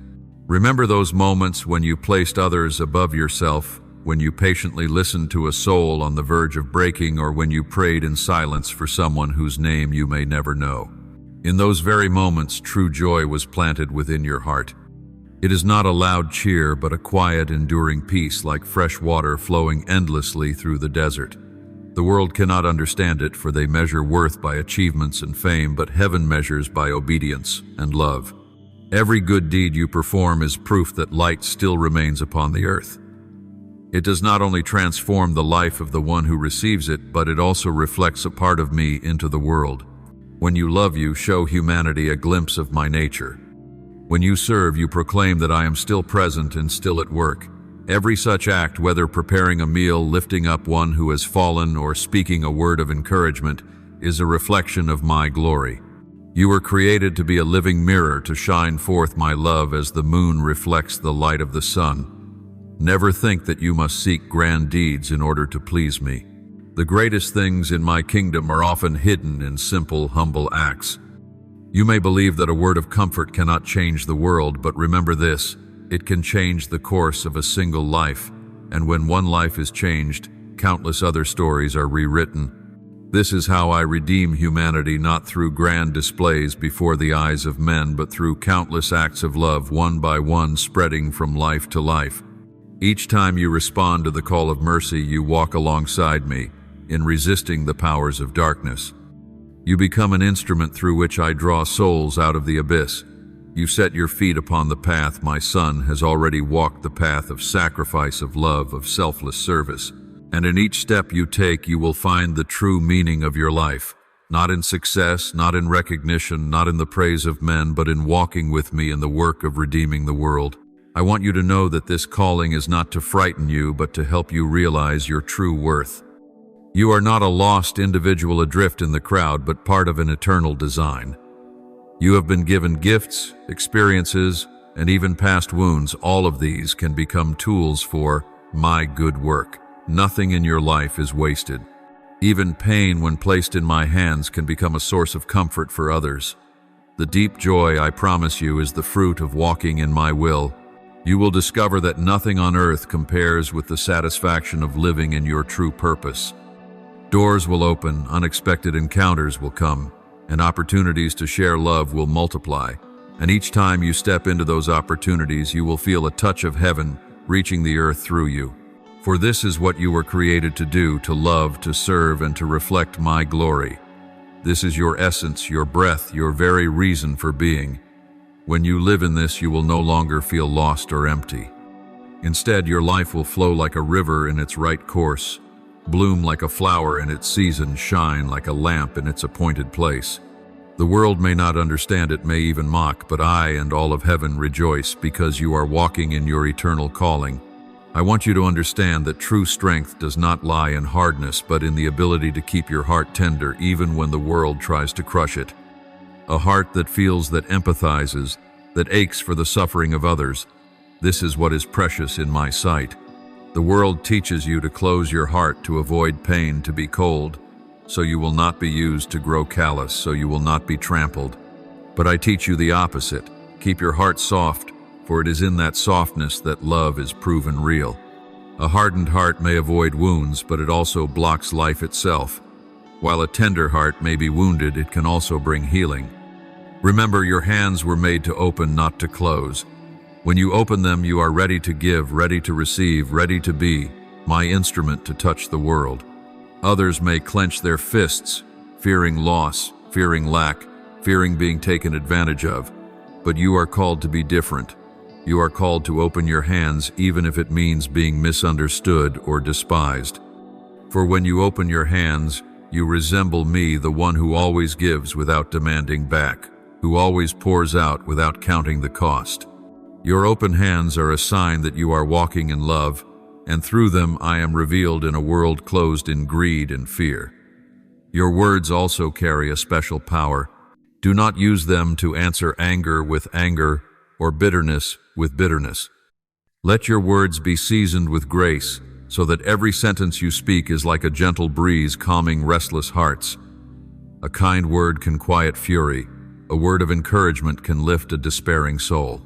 Remember those moments when you placed others above yourself, when you patiently listened to a soul on the verge of breaking, or when you prayed in silence for someone whose name you may never know. In those very moments, true joy was planted within your heart. It is not a loud cheer, but a quiet, enduring peace, like fresh water flowing endlessly through the desert. The world cannot understand it, for they measure worth by achievements and fame, but heaven measures by obedience and love. Every good deed you perform is proof that light still remains upon the earth. It does not only transform the life of the one who receives it, but it also reflects a part of me into the world. When you love, you show humanity a glimpse of my nature. When you serve, you proclaim that I am still present and still at work. Every such act, whether preparing a meal, lifting up one who has fallen, or speaking a word of encouragement, is a reflection of my glory. You were created to be a living mirror, to shine forth my love as the moon reflects the light of the sun. Never think that you must seek grand deeds in order to please me. The greatest things in my kingdom are often hidden in simple, humble acts. You may believe that a word of comfort cannot change the world, but remember this: it can change the course of a single life, and when one life is changed, countless other stories are rewritten. This is how I redeem humanity, not through grand displays before the eyes of men, but through countless acts of love, one by one, spreading from life to life. Each time you respond to the call of mercy, you walk alongside me in resisting the powers of darkness. You become an instrument through which I draw souls out of the abyss. You set your feet upon the path my Son has already walked, the path of sacrifice, of love, of selfless service. And in each step you take, you will find the true meaning of your life, not in success, not in recognition, not in the praise of men, but in walking with me in the work of redeeming the world. I want you to know that this calling is not to frighten you, but to help you realize your true worth. You are not a lost individual adrift in the crowd, but part of an eternal design. You have been given gifts, experiences, and even past wounds. All of these can become tools for my good work. Nothing in your life is wasted. Even pain, when placed in my hands, can become a source of comfort for others. The deep joy, I promise you, is the fruit of walking in my will. You will discover that nothing on earth compares with the satisfaction of living in your true purpose. Doors will open, unexpected encounters will come, and opportunities to share love will multiply. And each time you step into those opportunities, you will feel a touch of heaven reaching the earth through you. For this is what you were created to do: to love, to serve, and to reflect my glory. This is your essence, your breath, your very reason for being. When you live in this, you will no longer feel lost or empty. Instead, your life will flow like a river in its right course, bloom like a flower in its season, shine like a lamp in its appointed place. The world may not understand it, may even mock, but I and all of heaven rejoice because you are walking in your eternal calling. I want you to understand that true strength does not lie in hardness, but in the ability to keep your heart tender even when the world tries to crush it. A heart that feels, that empathizes, that aches for the suffering of others. This is what is precious in my sight. The world teaches you to close your heart, to avoid pain, to be cold, so you will not be used, to grow callous, so you will not be trampled. But I teach you the opposite. Keep your heart soft, for it is in that softness that love is proven real. A hardened heart may avoid wounds, but it also blocks life itself. While a tender heart may be wounded, it can also bring healing. Remember, your hands were made to open, not to close. When you open them, you are ready to give, ready to receive, ready to be my instrument to touch the world. Others may clench their fists, fearing loss, fearing lack, fearing being taken advantage of. But you are called to be different. You are called to open your hands, even if it means being misunderstood or despised. For when you open your hands, you resemble me, the one who always gives without demanding back, who always pours out without counting the cost. Your open hands are a sign that you are walking in love, and through them I am revealed in a world closed in greed and fear. Your words also carry a special power. Do not use them to answer anger with anger or bitterness with bitterness. Let your words be seasoned with grace, so that every sentence you speak is like a gentle breeze calming restless hearts. A kind word can quiet fury. A word of encouragement can lift a despairing soul.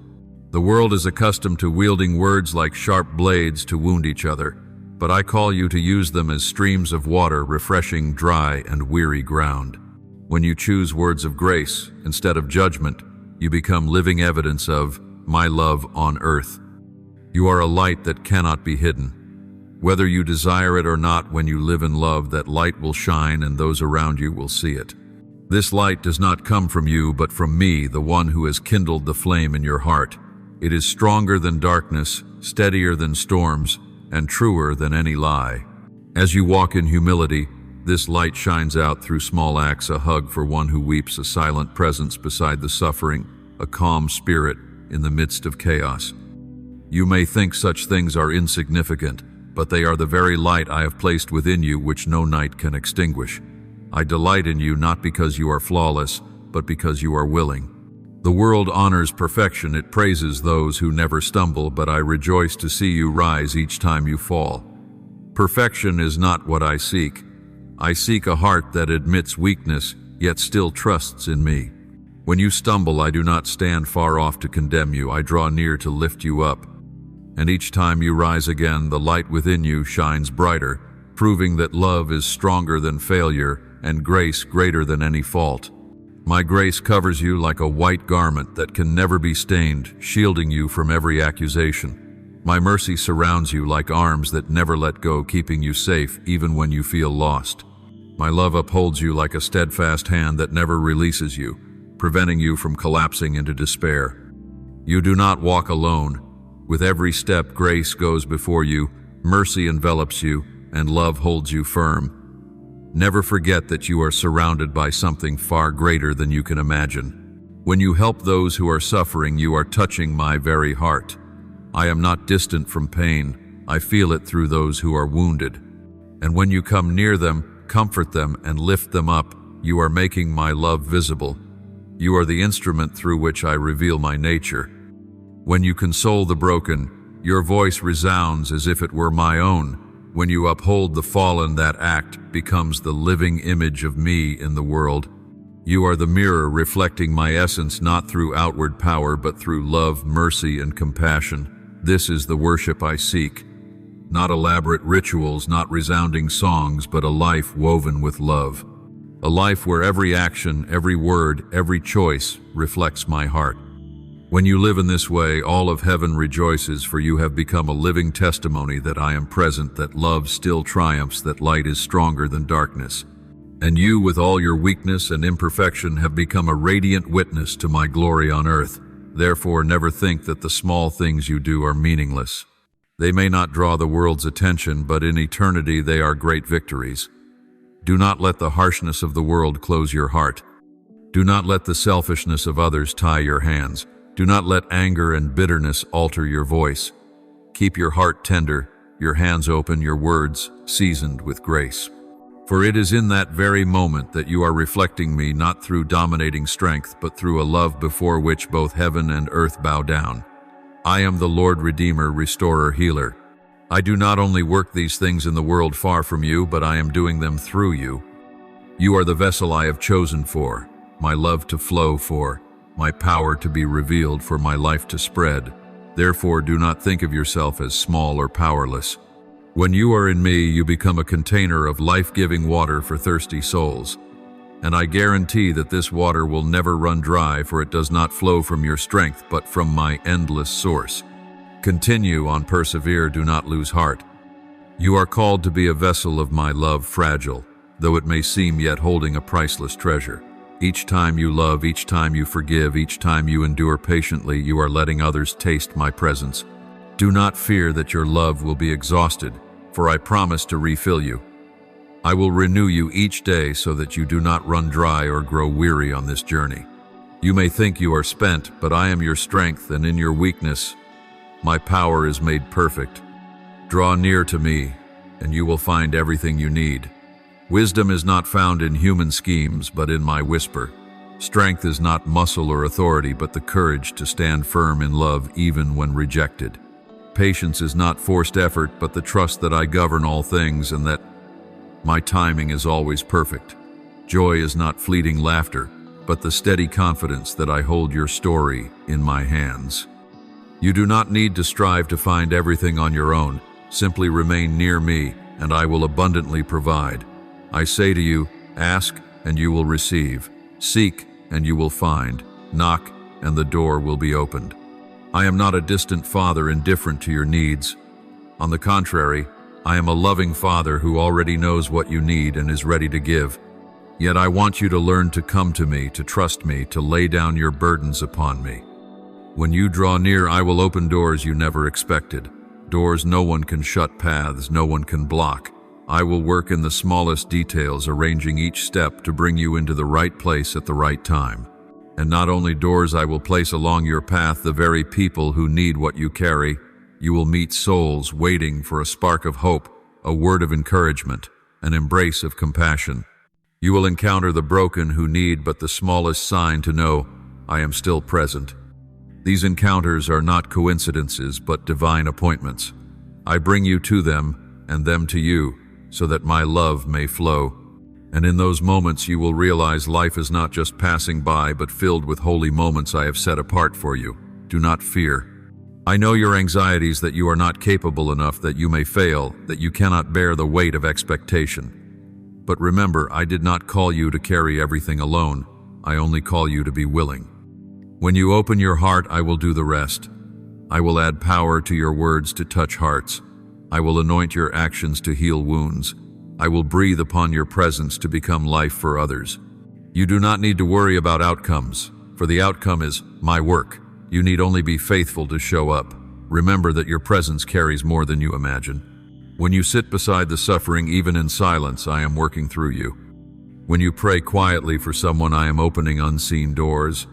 The world is accustomed to wielding words like sharp blades to wound each other, but I call you to use them as streams of water, refreshing dry and weary ground. When you choose words of grace instead of judgment, you become living evidence of my love on earth. You are a light that cannot be hidden. Whether you desire it or not, when you live in love, that light will shine and those around you will see it. This light does not come from you, but from me, the one who has kindled the flame in your heart. It is stronger than darkness, steadier than storms, and truer than any lie. As you walk in humility, this light shines out through small acts: a hug for one who weeps, a silent presence beside the suffering, a calm spirit in the midst of chaos. You may think such things are insignificant, but they are the very light I have placed within you, which no night can extinguish. I delight in you not because you are flawless, but because you are willing. The world honors perfection, it praises those who never stumble, but I rejoice to see you rise each time you fall. Perfection is not what I seek. I seek a heart that admits weakness, yet still trusts in me. When you stumble, I do not stand far off to condemn you. I draw near to lift you up. And each time you rise again, the light within you shines brighter, proving that love is stronger than failure and grace greater than any fault. My grace covers you like a white garment that can never be stained, shielding you from every accusation. My mercy surrounds you like arms that never let go, keeping you safe even when you feel lost. My love upholds you like a steadfast hand that never releases you, preventing you from collapsing into despair. You do not walk alone. With every step, grace goes before you, mercy envelops you, and love holds you firm. Never forget that you are surrounded by something far greater than you can imagine. When you help those who are suffering, you are touching my very heart. I am not distant from pain. I feel it through those who are wounded. And when you come near them, comfort them, and lift them up, you are making my love visible. You are the instrument through which I reveal my nature. When you console the broken, your voice resounds as if it were my own. When you uphold the fallen, that act becomes the living image of me in the world. You are the mirror reflecting my essence, not through outward power, but through love, mercy, and compassion. This is the worship I seek. Not elaborate rituals, not resounding songs, but a life woven with love. A life where every action, every word, every choice reflects my heart. When you live in this way, all of heaven rejoices, for you have become a living testimony that I am present, that love still triumphs, that light is stronger than darkness. And you, with all your weakness and imperfection, have become a radiant witness to my glory on earth. Therefore, never think that the small things you do are meaningless. They may not draw the world's attention, but in eternity they are great victories. Do not let the harshness of the world close your heart. Do not let the selfishness of others tie your hands. Do not let anger and bitterness alter your voice. Keep your heart tender, your hands open, your words seasoned with grace. For it is in that very moment that you are reflecting me, not through dominating strength, but through a love before which both heaven and earth bow down. I am the Lord, Redeemer, Restorer, Healer. I do not only work these things in the world far from you, but I am doing them through you. You are the vessel I have chosen for, my love to flow for, my power to be revealed, for my life to spread. Therefore, do not think of yourself as small or powerless. When you are in me, you become a container of life-giving water for thirsty souls. And I guarantee that this water will never run dry, for it does not flow from your strength, but from my endless source. Continue on, persevere, do not lose heart. You are called to be a vessel of my love, fragile, though it may seem, yet holding a priceless treasure. Each time you love, each time you forgive, each time you endure patiently, you are letting others taste my presence. Do not fear that your love will be exhausted, for I promise to refill you. I will renew you each day so that you do not run dry or grow weary on this journey. You may think you are spent, but I am your strength, and in your weakness, my power is made perfect. Draw near to me, and you will find everything you need. Wisdom is not found in human schemes, but in my whisper. Strength is not muscle or authority, but the courage to stand firm in love even when rejected. Patience is not forced effort, but the trust that I govern all things and that my timing is always perfect. Joy is not fleeting laughter, but the steady confidence that I hold your story in my hands. You do not need to strive to find everything on your own. Simply remain near me, and I will abundantly provide. I say to you, ask, and you will receive. Seek, and you will find. Knock, and the door will be opened. I am not a distant father indifferent to your needs. On the contrary, I am a loving father who already knows what you need and is ready to give. Yet I want you to learn to come to me, to trust me, to lay down your burdens upon me. When you draw near, I will open doors you never expected. Doors no one can shut, paths no one can block. I will work in the smallest details, arranging each step to bring you into the right place at the right time. And not only doors I will place along your path, the very people who need what you carry. You will meet souls waiting for a spark of hope, a word of encouragement, an embrace of compassion. You will encounter the broken who need but the smallest sign to know I am still present. These encounters are not coincidences, but divine appointments. I bring you to them, and them to you, so that my love may flow, And in those moments you will realize life is not just passing by, but filled with holy moments I have set apart for you. Do not fear. I know your anxieties that you are not capable enough, that you may fail, that you cannot bear the weight of expectation. But remember, I did not call you to carry everything alone. I only call you to be willing. When you open your heart, I will do the rest. I will add power to your words to touch hearts. I will anoint your actions to heal wounds. I will breathe upon your presence to become life for others. You do not need to worry about outcomes, for the outcome is my work. You need only be faithful to show up. Remember that your presence carries more than you imagine. When you sit beside the suffering, even in silence, I am working through you. When you pray quietly for someone, I am opening unseen doors.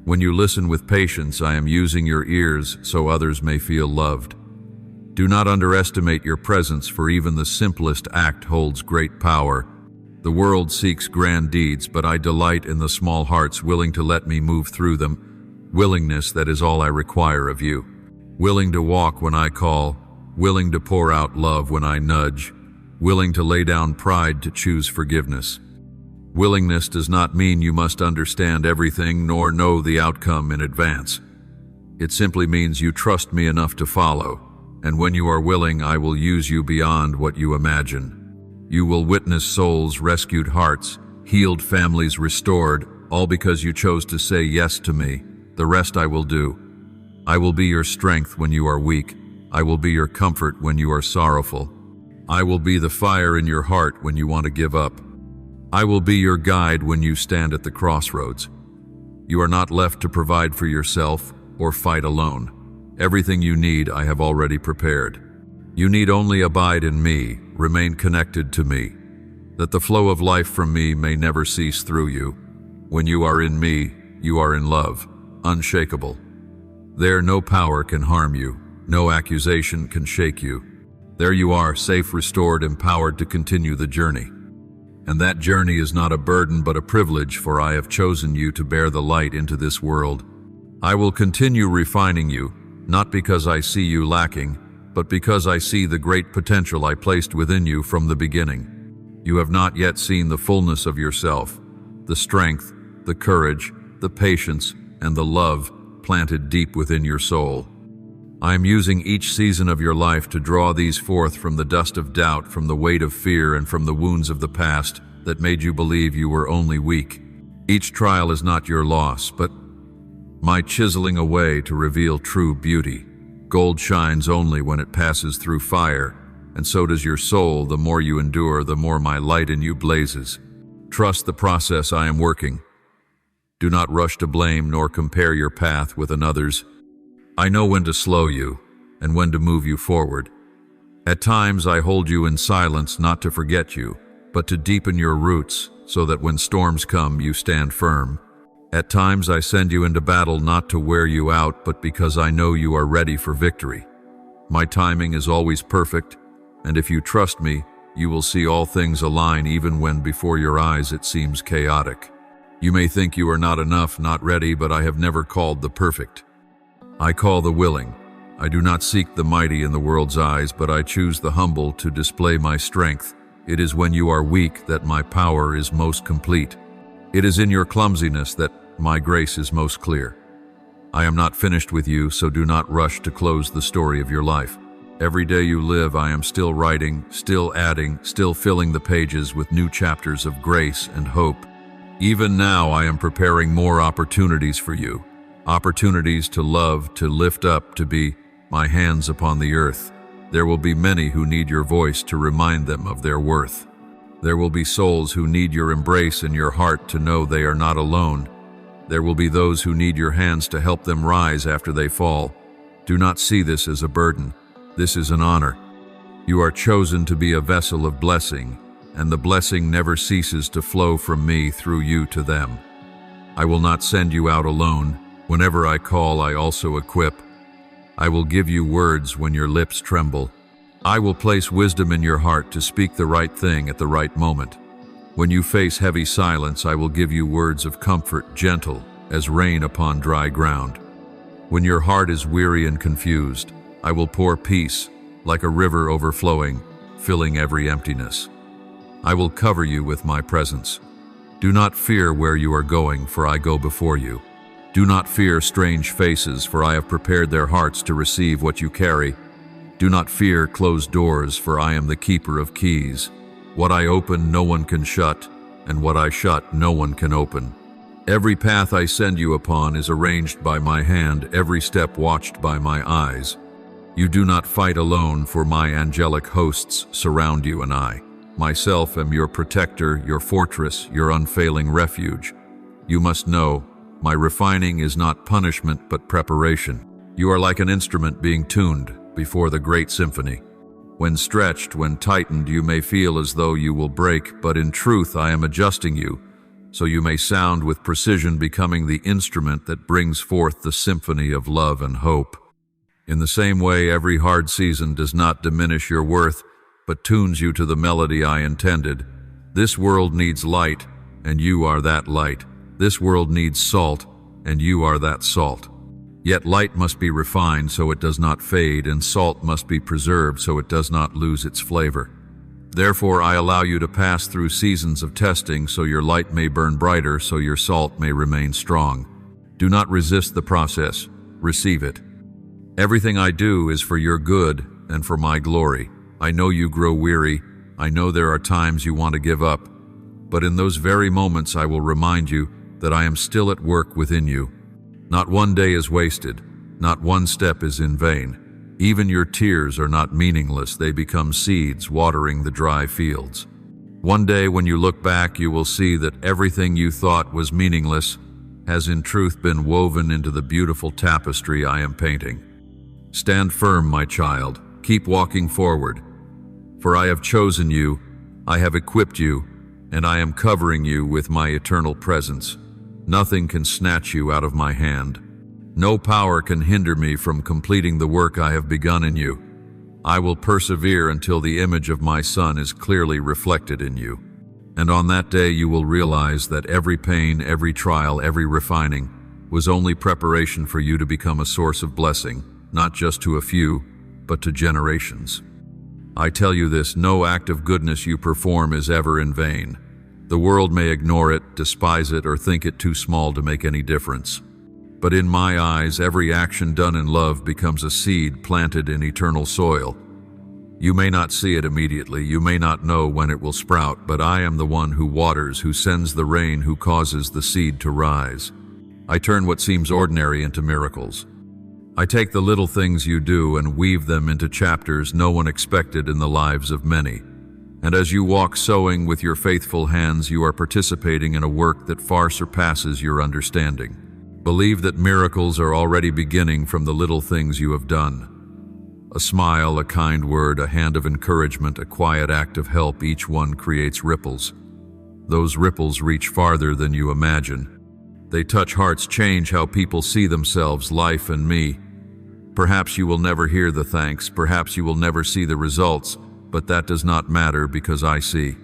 When you listen with patience, I am using your ears so others may feel loved. Do not underestimate your presence, for even the simplest act holds great power. The world seeks grand deeds, but I delight in the small hearts willing to let me move through them. Willingness, that is all I require of you. Willing to walk when I call, willing to pour out love when I nudge, willing to lay down pride to choose forgiveness. Willingness does not mean you must understand everything nor know the outcome in advance. It simply means you trust me enough to follow. And when you are willing, I will use you beyond what you imagine. You will witness souls rescued, hearts healed, families restored, all because you chose to say yes to me. The rest I will do. I will be your strength when you are weak. I will be your comfort when you are sorrowful. I will be the fire in your heart when you want to give up. I will be your guide when you stand at the crossroads. You are not left to provide for yourself or fight alone. Everything you need I have already prepared. You need only abide in me, remain connected to me, that the flow of life from me may never cease through you. When you are in me, you are in love, unshakable. There no power can harm you, no accusation can shake you. There you are, safe, restored, empowered to continue the journey. And that journey is not a burden but a privilege, for I have chosen you to bear the light into this world. I will continue refining you, not because I see you lacking, but because I see the great potential I placed within you from the beginning. You have not yet seen the fullness of yourself, the strength, the courage, the patience, and the love planted deep within your soul. I am using each season of your life to draw these forth from the dust of doubt, from the weight of fear, and from the wounds of the past that made you believe you were only weak. Each trial is not your loss, but my chiseling away to reveal true beauty. Gold shines only when it passes through fire, and so does your soul. The more you endure, the more my light in you blazes. Trust the process I am working. Do not rush to blame nor compare your path with another's. I know when to slow you and when to move you forward. At times I hold you in silence, not to forget you, but to deepen your roots so that when storms come, you stand firm. At times I send you into battle not to wear you out, but because I know you are ready for victory. My timing is always perfect, and if you trust me, you will see all things align even when before your eyes it seems chaotic. You may think you are not enough, not ready, but I have never called the perfect. I call the willing. I do not seek the mighty in the world's eyes, but I choose the humble to display my strength. It is when you are weak that my power is most complete. It is in your clumsiness that my grace is most clear. I am not finished with you, so do not rush to close the story of your life. Every day you live, I am still writing, still adding, still filling the pages with new chapters of grace and hope. Even now, I am preparing more opportunities for you. Opportunities to love, to lift up, to be my hands upon the earth. There will be many who need your voice to remind them of their worth. There will be souls who need your embrace and your heart to know they are not alone. There will be those who need your hands to help them rise after they fall. Do not see this as a burden. This is an honor. You are chosen to be a vessel of blessing, and the blessing never ceases to flow from me through you to them. I will not send you out alone. Whenever I call, I also equip. I will give you words when your lips tremble. I will place wisdom in your heart to speak the right thing at the right moment. When you face heavy silence, I will give you words of comfort, gentle as rain upon dry ground. When your heart is weary and confused, I will pour peace like a river overflowing, filling every emptiness. I will cover you with my presence. Do not fear where you are going, for I go before you. Do not fear strange faces, for I have prepared their hearts to receive what you carry. Do not fear closed doors, for I am the keeper of keys. What I open, no one can shut, and what I shut, no one can open. Every path I send you upon is arranged by my hand, every step watched by my eyes. You do not fight alone, for my angelic hosts surround you, and I, myself, am your protector, your fortress, your unfailing refuge. You must know, my refining is not punishment but preparation. You are like an instrument being tuned before the great symphony. When stretched, when tightened, you may feel as though you will break, but in truth I am adjusting you, so you may sound with precision, becoming the instrument that brings forth the symphony of love and hope. In the same way, every hard season does not diminish your worth, but tunes you to the melody I intended. This world needs light, and you are that light. This world needs salt, and you are that salt. Yet light must be refined so it does not fade, and salt must be preserved so it does not lose its flavor. Therefore, I allow you to pass through seasons of testing so your light may burn brighter, so your salt may remain strong. Do not resist the process. Receive it. Everything I do is for your good and for my glory. I know you grow weary. I know there are times you want to give up. But in those very moments I will remind you that I am still at work within you. Not one day is wasted. Not one step is in vain. Even your tears are not meaningless. They become seeds watering the dry fields. One day when you look back, you will see that everything you thought was meaningless has in truth been woven into the beautiful tapestry I am painting. Stand firm, my child. Keep walking forward. For I have chosen you, I have equipped you, and I am covering you with my eternal presence. Nothing can snatch you out of my hand. No power can hinder me from completing the work I have begun in you. I will persevere until the image of my Son is clearly reflected in you. And on that day you will realize that every pain, every trial, every refining was only preparation for you to become a source of blessing, not just to a few, but to generations. I tell you this, no act of goodness you perform is ever in vain. The world may ignore it, despise it, or think it too small to make any difference. But in my eyes, every action done in love becomes a seed planted in eternal soil. You may not see it immediately, you may not know when it will sprout, but I am the one who waters, who sends the rain, who causes the seed to rise. I turn what seems ordinary into miracles. I take the little things you do and weave them into chapters no one expected in the lives of many. And as you walk sowing with your faithful hands, you are participating in a work that far surpasses your understanding. Believe that miracles are already beginning from the little things you have done. A smile, a kind word, a hand of encouragement, a quiet act of help, each one creates ripples. Those ripples reach farther than you imagine. They touch hearts, change how people see themselves, life, and me. Perhaps you will never hear the thanks, perhaps you will never see the results, but that does not matter because I see.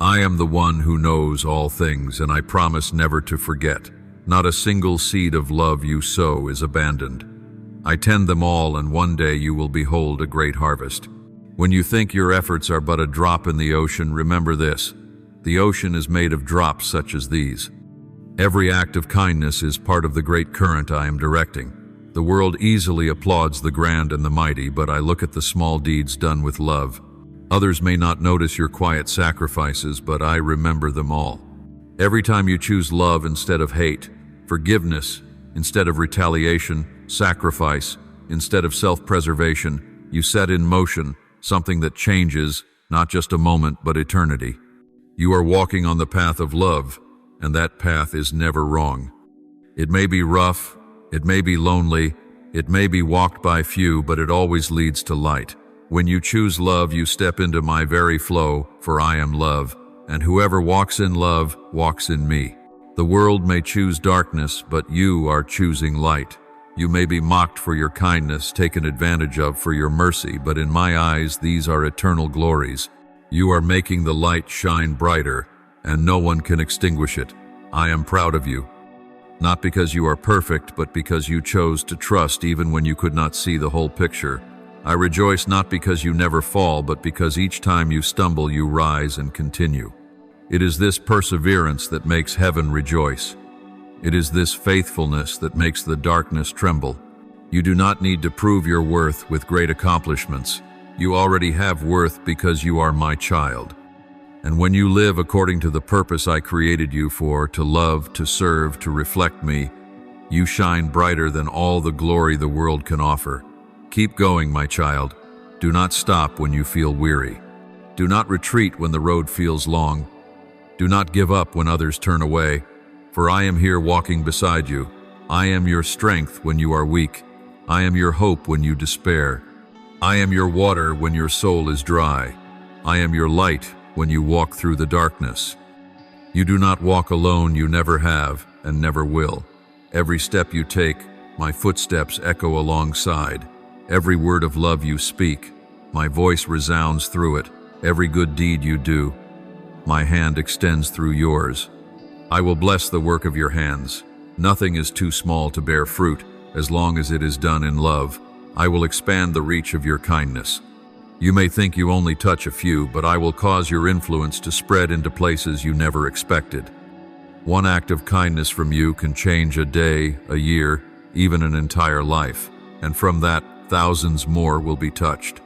I am the one who knows all things, and I promise never to forget. Not a single seed of love you sow is abandoned. I tend them all, and one day you will behold a great harvest. When you think your efforts are but a drop in the ocean, remember this: the ocean is made of drops such as these. Every act of kindness is part of the great current I am directing. The world easily applauds the grand and the mighty, but I look at the small deeds done with love. Others may not notice your quiet sacrifices, but I remember them all. Every time you choose love instead of hate, forgiveness instead of retaliation, sacrifice instead of self-preservation, you set in motion something that changes not just a moment but eternity. You are walking on the path of love, and that path is never wrong. It may be rough, it may be lonely, it may be walked by few, but it always leads to light. When you choose love, you step into my very flow, for I am love, and whoever walks in love walks in me. The world may choose darkness, but you are choosing light. You may be mocked for your kindness, taken advantage of for your mercy, but in my eyes these are eternal glories. You are making the light shine brighter, and no one can extinguish it. I am proud of you. Not because you are perfect, but because you chose to trust even when you could not see the whole picture. I rejoice not because you never fall, but because each time you stumble, you rise and continue. It is this perseverance that makes heaven rejoice. It is this faithfulness that makes the darkness tremble. You do not need to prove your worth with great accomplishments. You already have worth because you are my child. And when you live according to the purpose I created you for, to love, to serve, to reflect me, you shine brighter than all the glory the world can offer. Keep going, my child. Do not stop when you feel weary. Do not retreat when the road feels long. Do not give up when others turn away, for I am here walking beside you. I am your strength when you are weak. I am your hope when you despair. I am your water when your soul is dry. I am your light when you walk through the darkness. You do not walk alone, you never have and never will. Every step you take, my footsteps echo alongside. Every word of love you speak, my voice resounds through it. Every good deed you do, my hand extends through yours. I will bless the work of your hands. Nothing is too small to bear fruit, as long as it is done in love. I will expand the reach of your kindness. You may think you only touch a few, but I will cause your influence to spread into places you never expected. One act of kindness from you can change a day, a year, even an entire life, and from that, thousands more will be touched.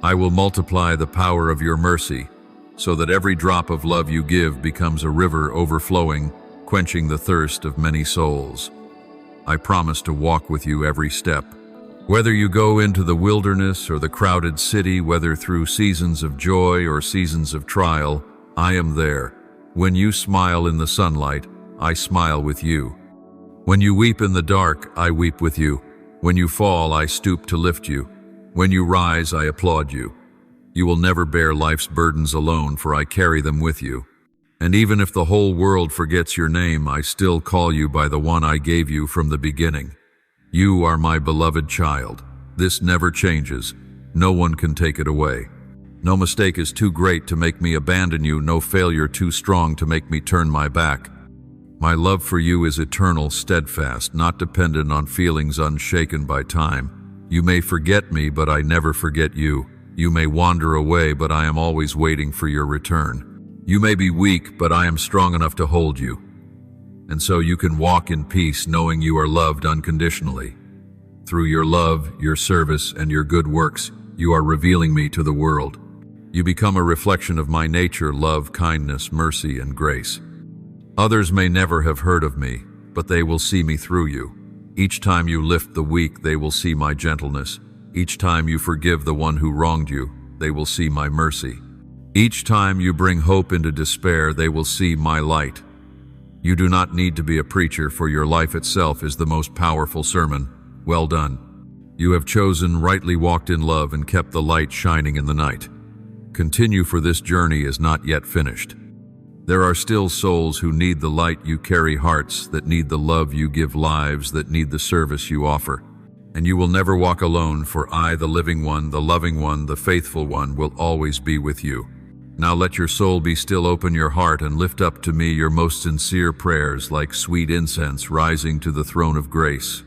I will multiply the power of your mercy, so that every drop of love you give becomes a river overflowing, quenching the thirst of many souls. I promise to walk with you every step. Whether you go into the wilderness or the crowded city, whether through seasons of joy or seasons of trial, I am there. When you smile in the sunlight, I smile with you. When you weep in the dark, I weep with you. When you fall, I stoop to lift you. When you rise, I applaud you. You will never bear life's burdens alone, for I carry them with you. And even if the whole world forgets your name, I still call you by the one I gave you from the beginning. You are my beloved child. This never changes. No one can take it away. No mistake is too great to make me abandon you, no failure too strong to make me turn my back. My love for you is eternal, steadfast, not dependent on feelings unshaken by time. You may forget me, but I never forget you. You may wander away, but I am always waiting for your return. You may be weak, but I am strong enough to hold you. And so you can walk in peace, knowing you are loved unconditionally. Through your love, your service, and your good works, you are revealing me to the world. You become a reflection of my nature, love, kindness, mercy, and grace. Others may never have heard of me, but they will see me through you. Each time you lift the weak, they will see my gentleness. Each time you forgive the one who wronged you, they will see my mercy. Each time you bring hope into despair, they will see my light. You do not need to be a preacher, for your life itself is the most powerful sermon. Well done. You have chosen, rightly walked in love, and kept the light shining in the night. Continue, for this journey is not yet finished. There are still souls who need the light you carry, hearts that need the love you give, lives that need the service you offer. And you will never walk alone, for I, the living one, the loving one, the faithful one, will always be with you. Now let your soul be still, open your heart, and lift up to me your most sincere prayers, like sweet incense rising to the throne of grace.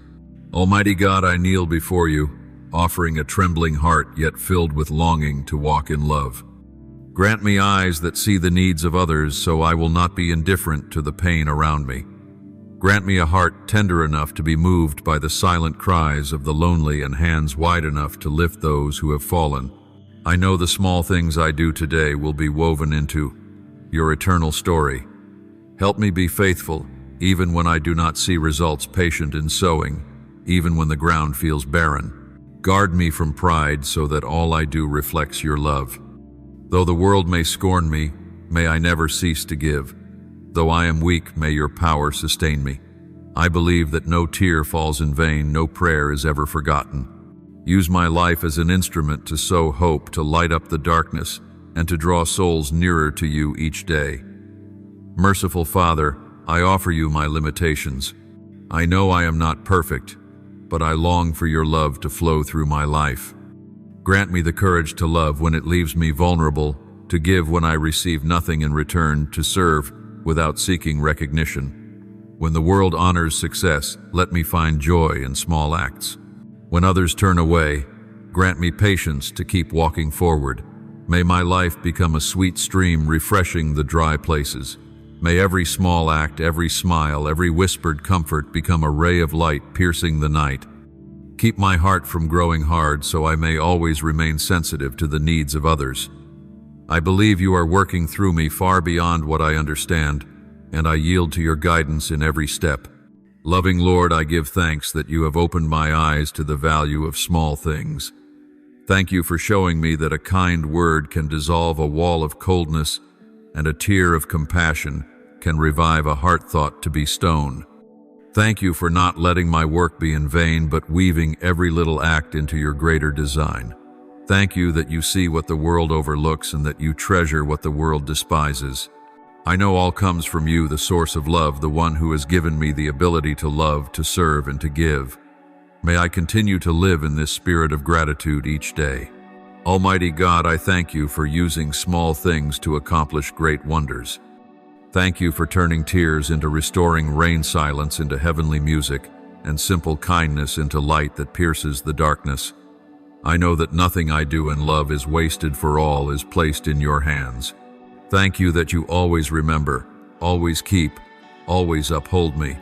Almighty God, I kneel before you, offering a trembling heart, yet filled with longing to walk in love. Grant me eyes that see the needs of others, so I will not be indifferent to the pain around me. Grant me a heart tender enough to be moved by the silent cries of the lonely, and hands wide enough to lift those who have fallen. I know the small things I do today will be woven into your eternal story. Help me be faithful, even when I do not see results, patient in sowing, even when the ground feels barren. Guard me from pride, so that all I do reflects your love. Though the world may scorn me, may I never cease to give. Though I am weak, may your power sustain me. I believe that no tear falls in vain, no prayer is ever forgotten. Use my life as an instrument to sow hope, to light up the darkness, and to draw souls nearer to you each day. Merciful Father, I offer you my limitations. I know I am not perfect, but I long for your love to flow through my life. Grant me the courage to love when it leaves me vulnerable, to give when I receive nothing in return, to serve without seeking recognition. When the world honors success, let me find joy in small acts. When others turn away, Grant me patience to keep walking forward. May my life become a sweet stream refreshing the dry places. May every small act, every smile, every whispered comfort become a ray of light piercing the night. Keep my heart from growing hard so I may always remain sensitive to the needs of others. I believe you are working through me far beyond what I understand, and I yield to your guidance in every step. Loving Lord, I give thanks that you have opened my eyes to the value of small things. Thank you for showing me that a kind word can dissolve a wall of coldness, and a tear of compassion can revive a heart thought to be stone. Thank you for not letting my work be in vain, but weaving every little act into your greater design. Thank you that you see what the world overlooks and that you treasure what the world despises. I know all comes from you, the source of love, the one who has given me the ability to love, to serve, and to give. May I continue to live in this spirit of gratitude each day. Almighty God, I thank you for using small things to accomplish great wonders. Thank you for turning tears into restoring rain silence into heavenly music, and simple kindness into light that pierces the darkness. I know that nothing I do in love is wasted, for all is placed in your hands. Thank you that you always remember, always keep, always uphold me.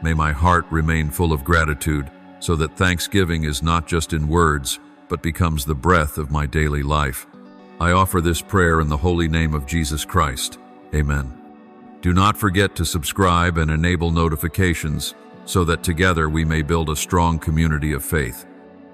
May my heart remain full of gratitude, so that thanksgiving is not just in words, but becomes the breath of my daily life. I offer this prayer in the holy name of Jesus Christ. Amen. Do not forget to subscribe and enable notifications, so that together we may build a strong community of faith.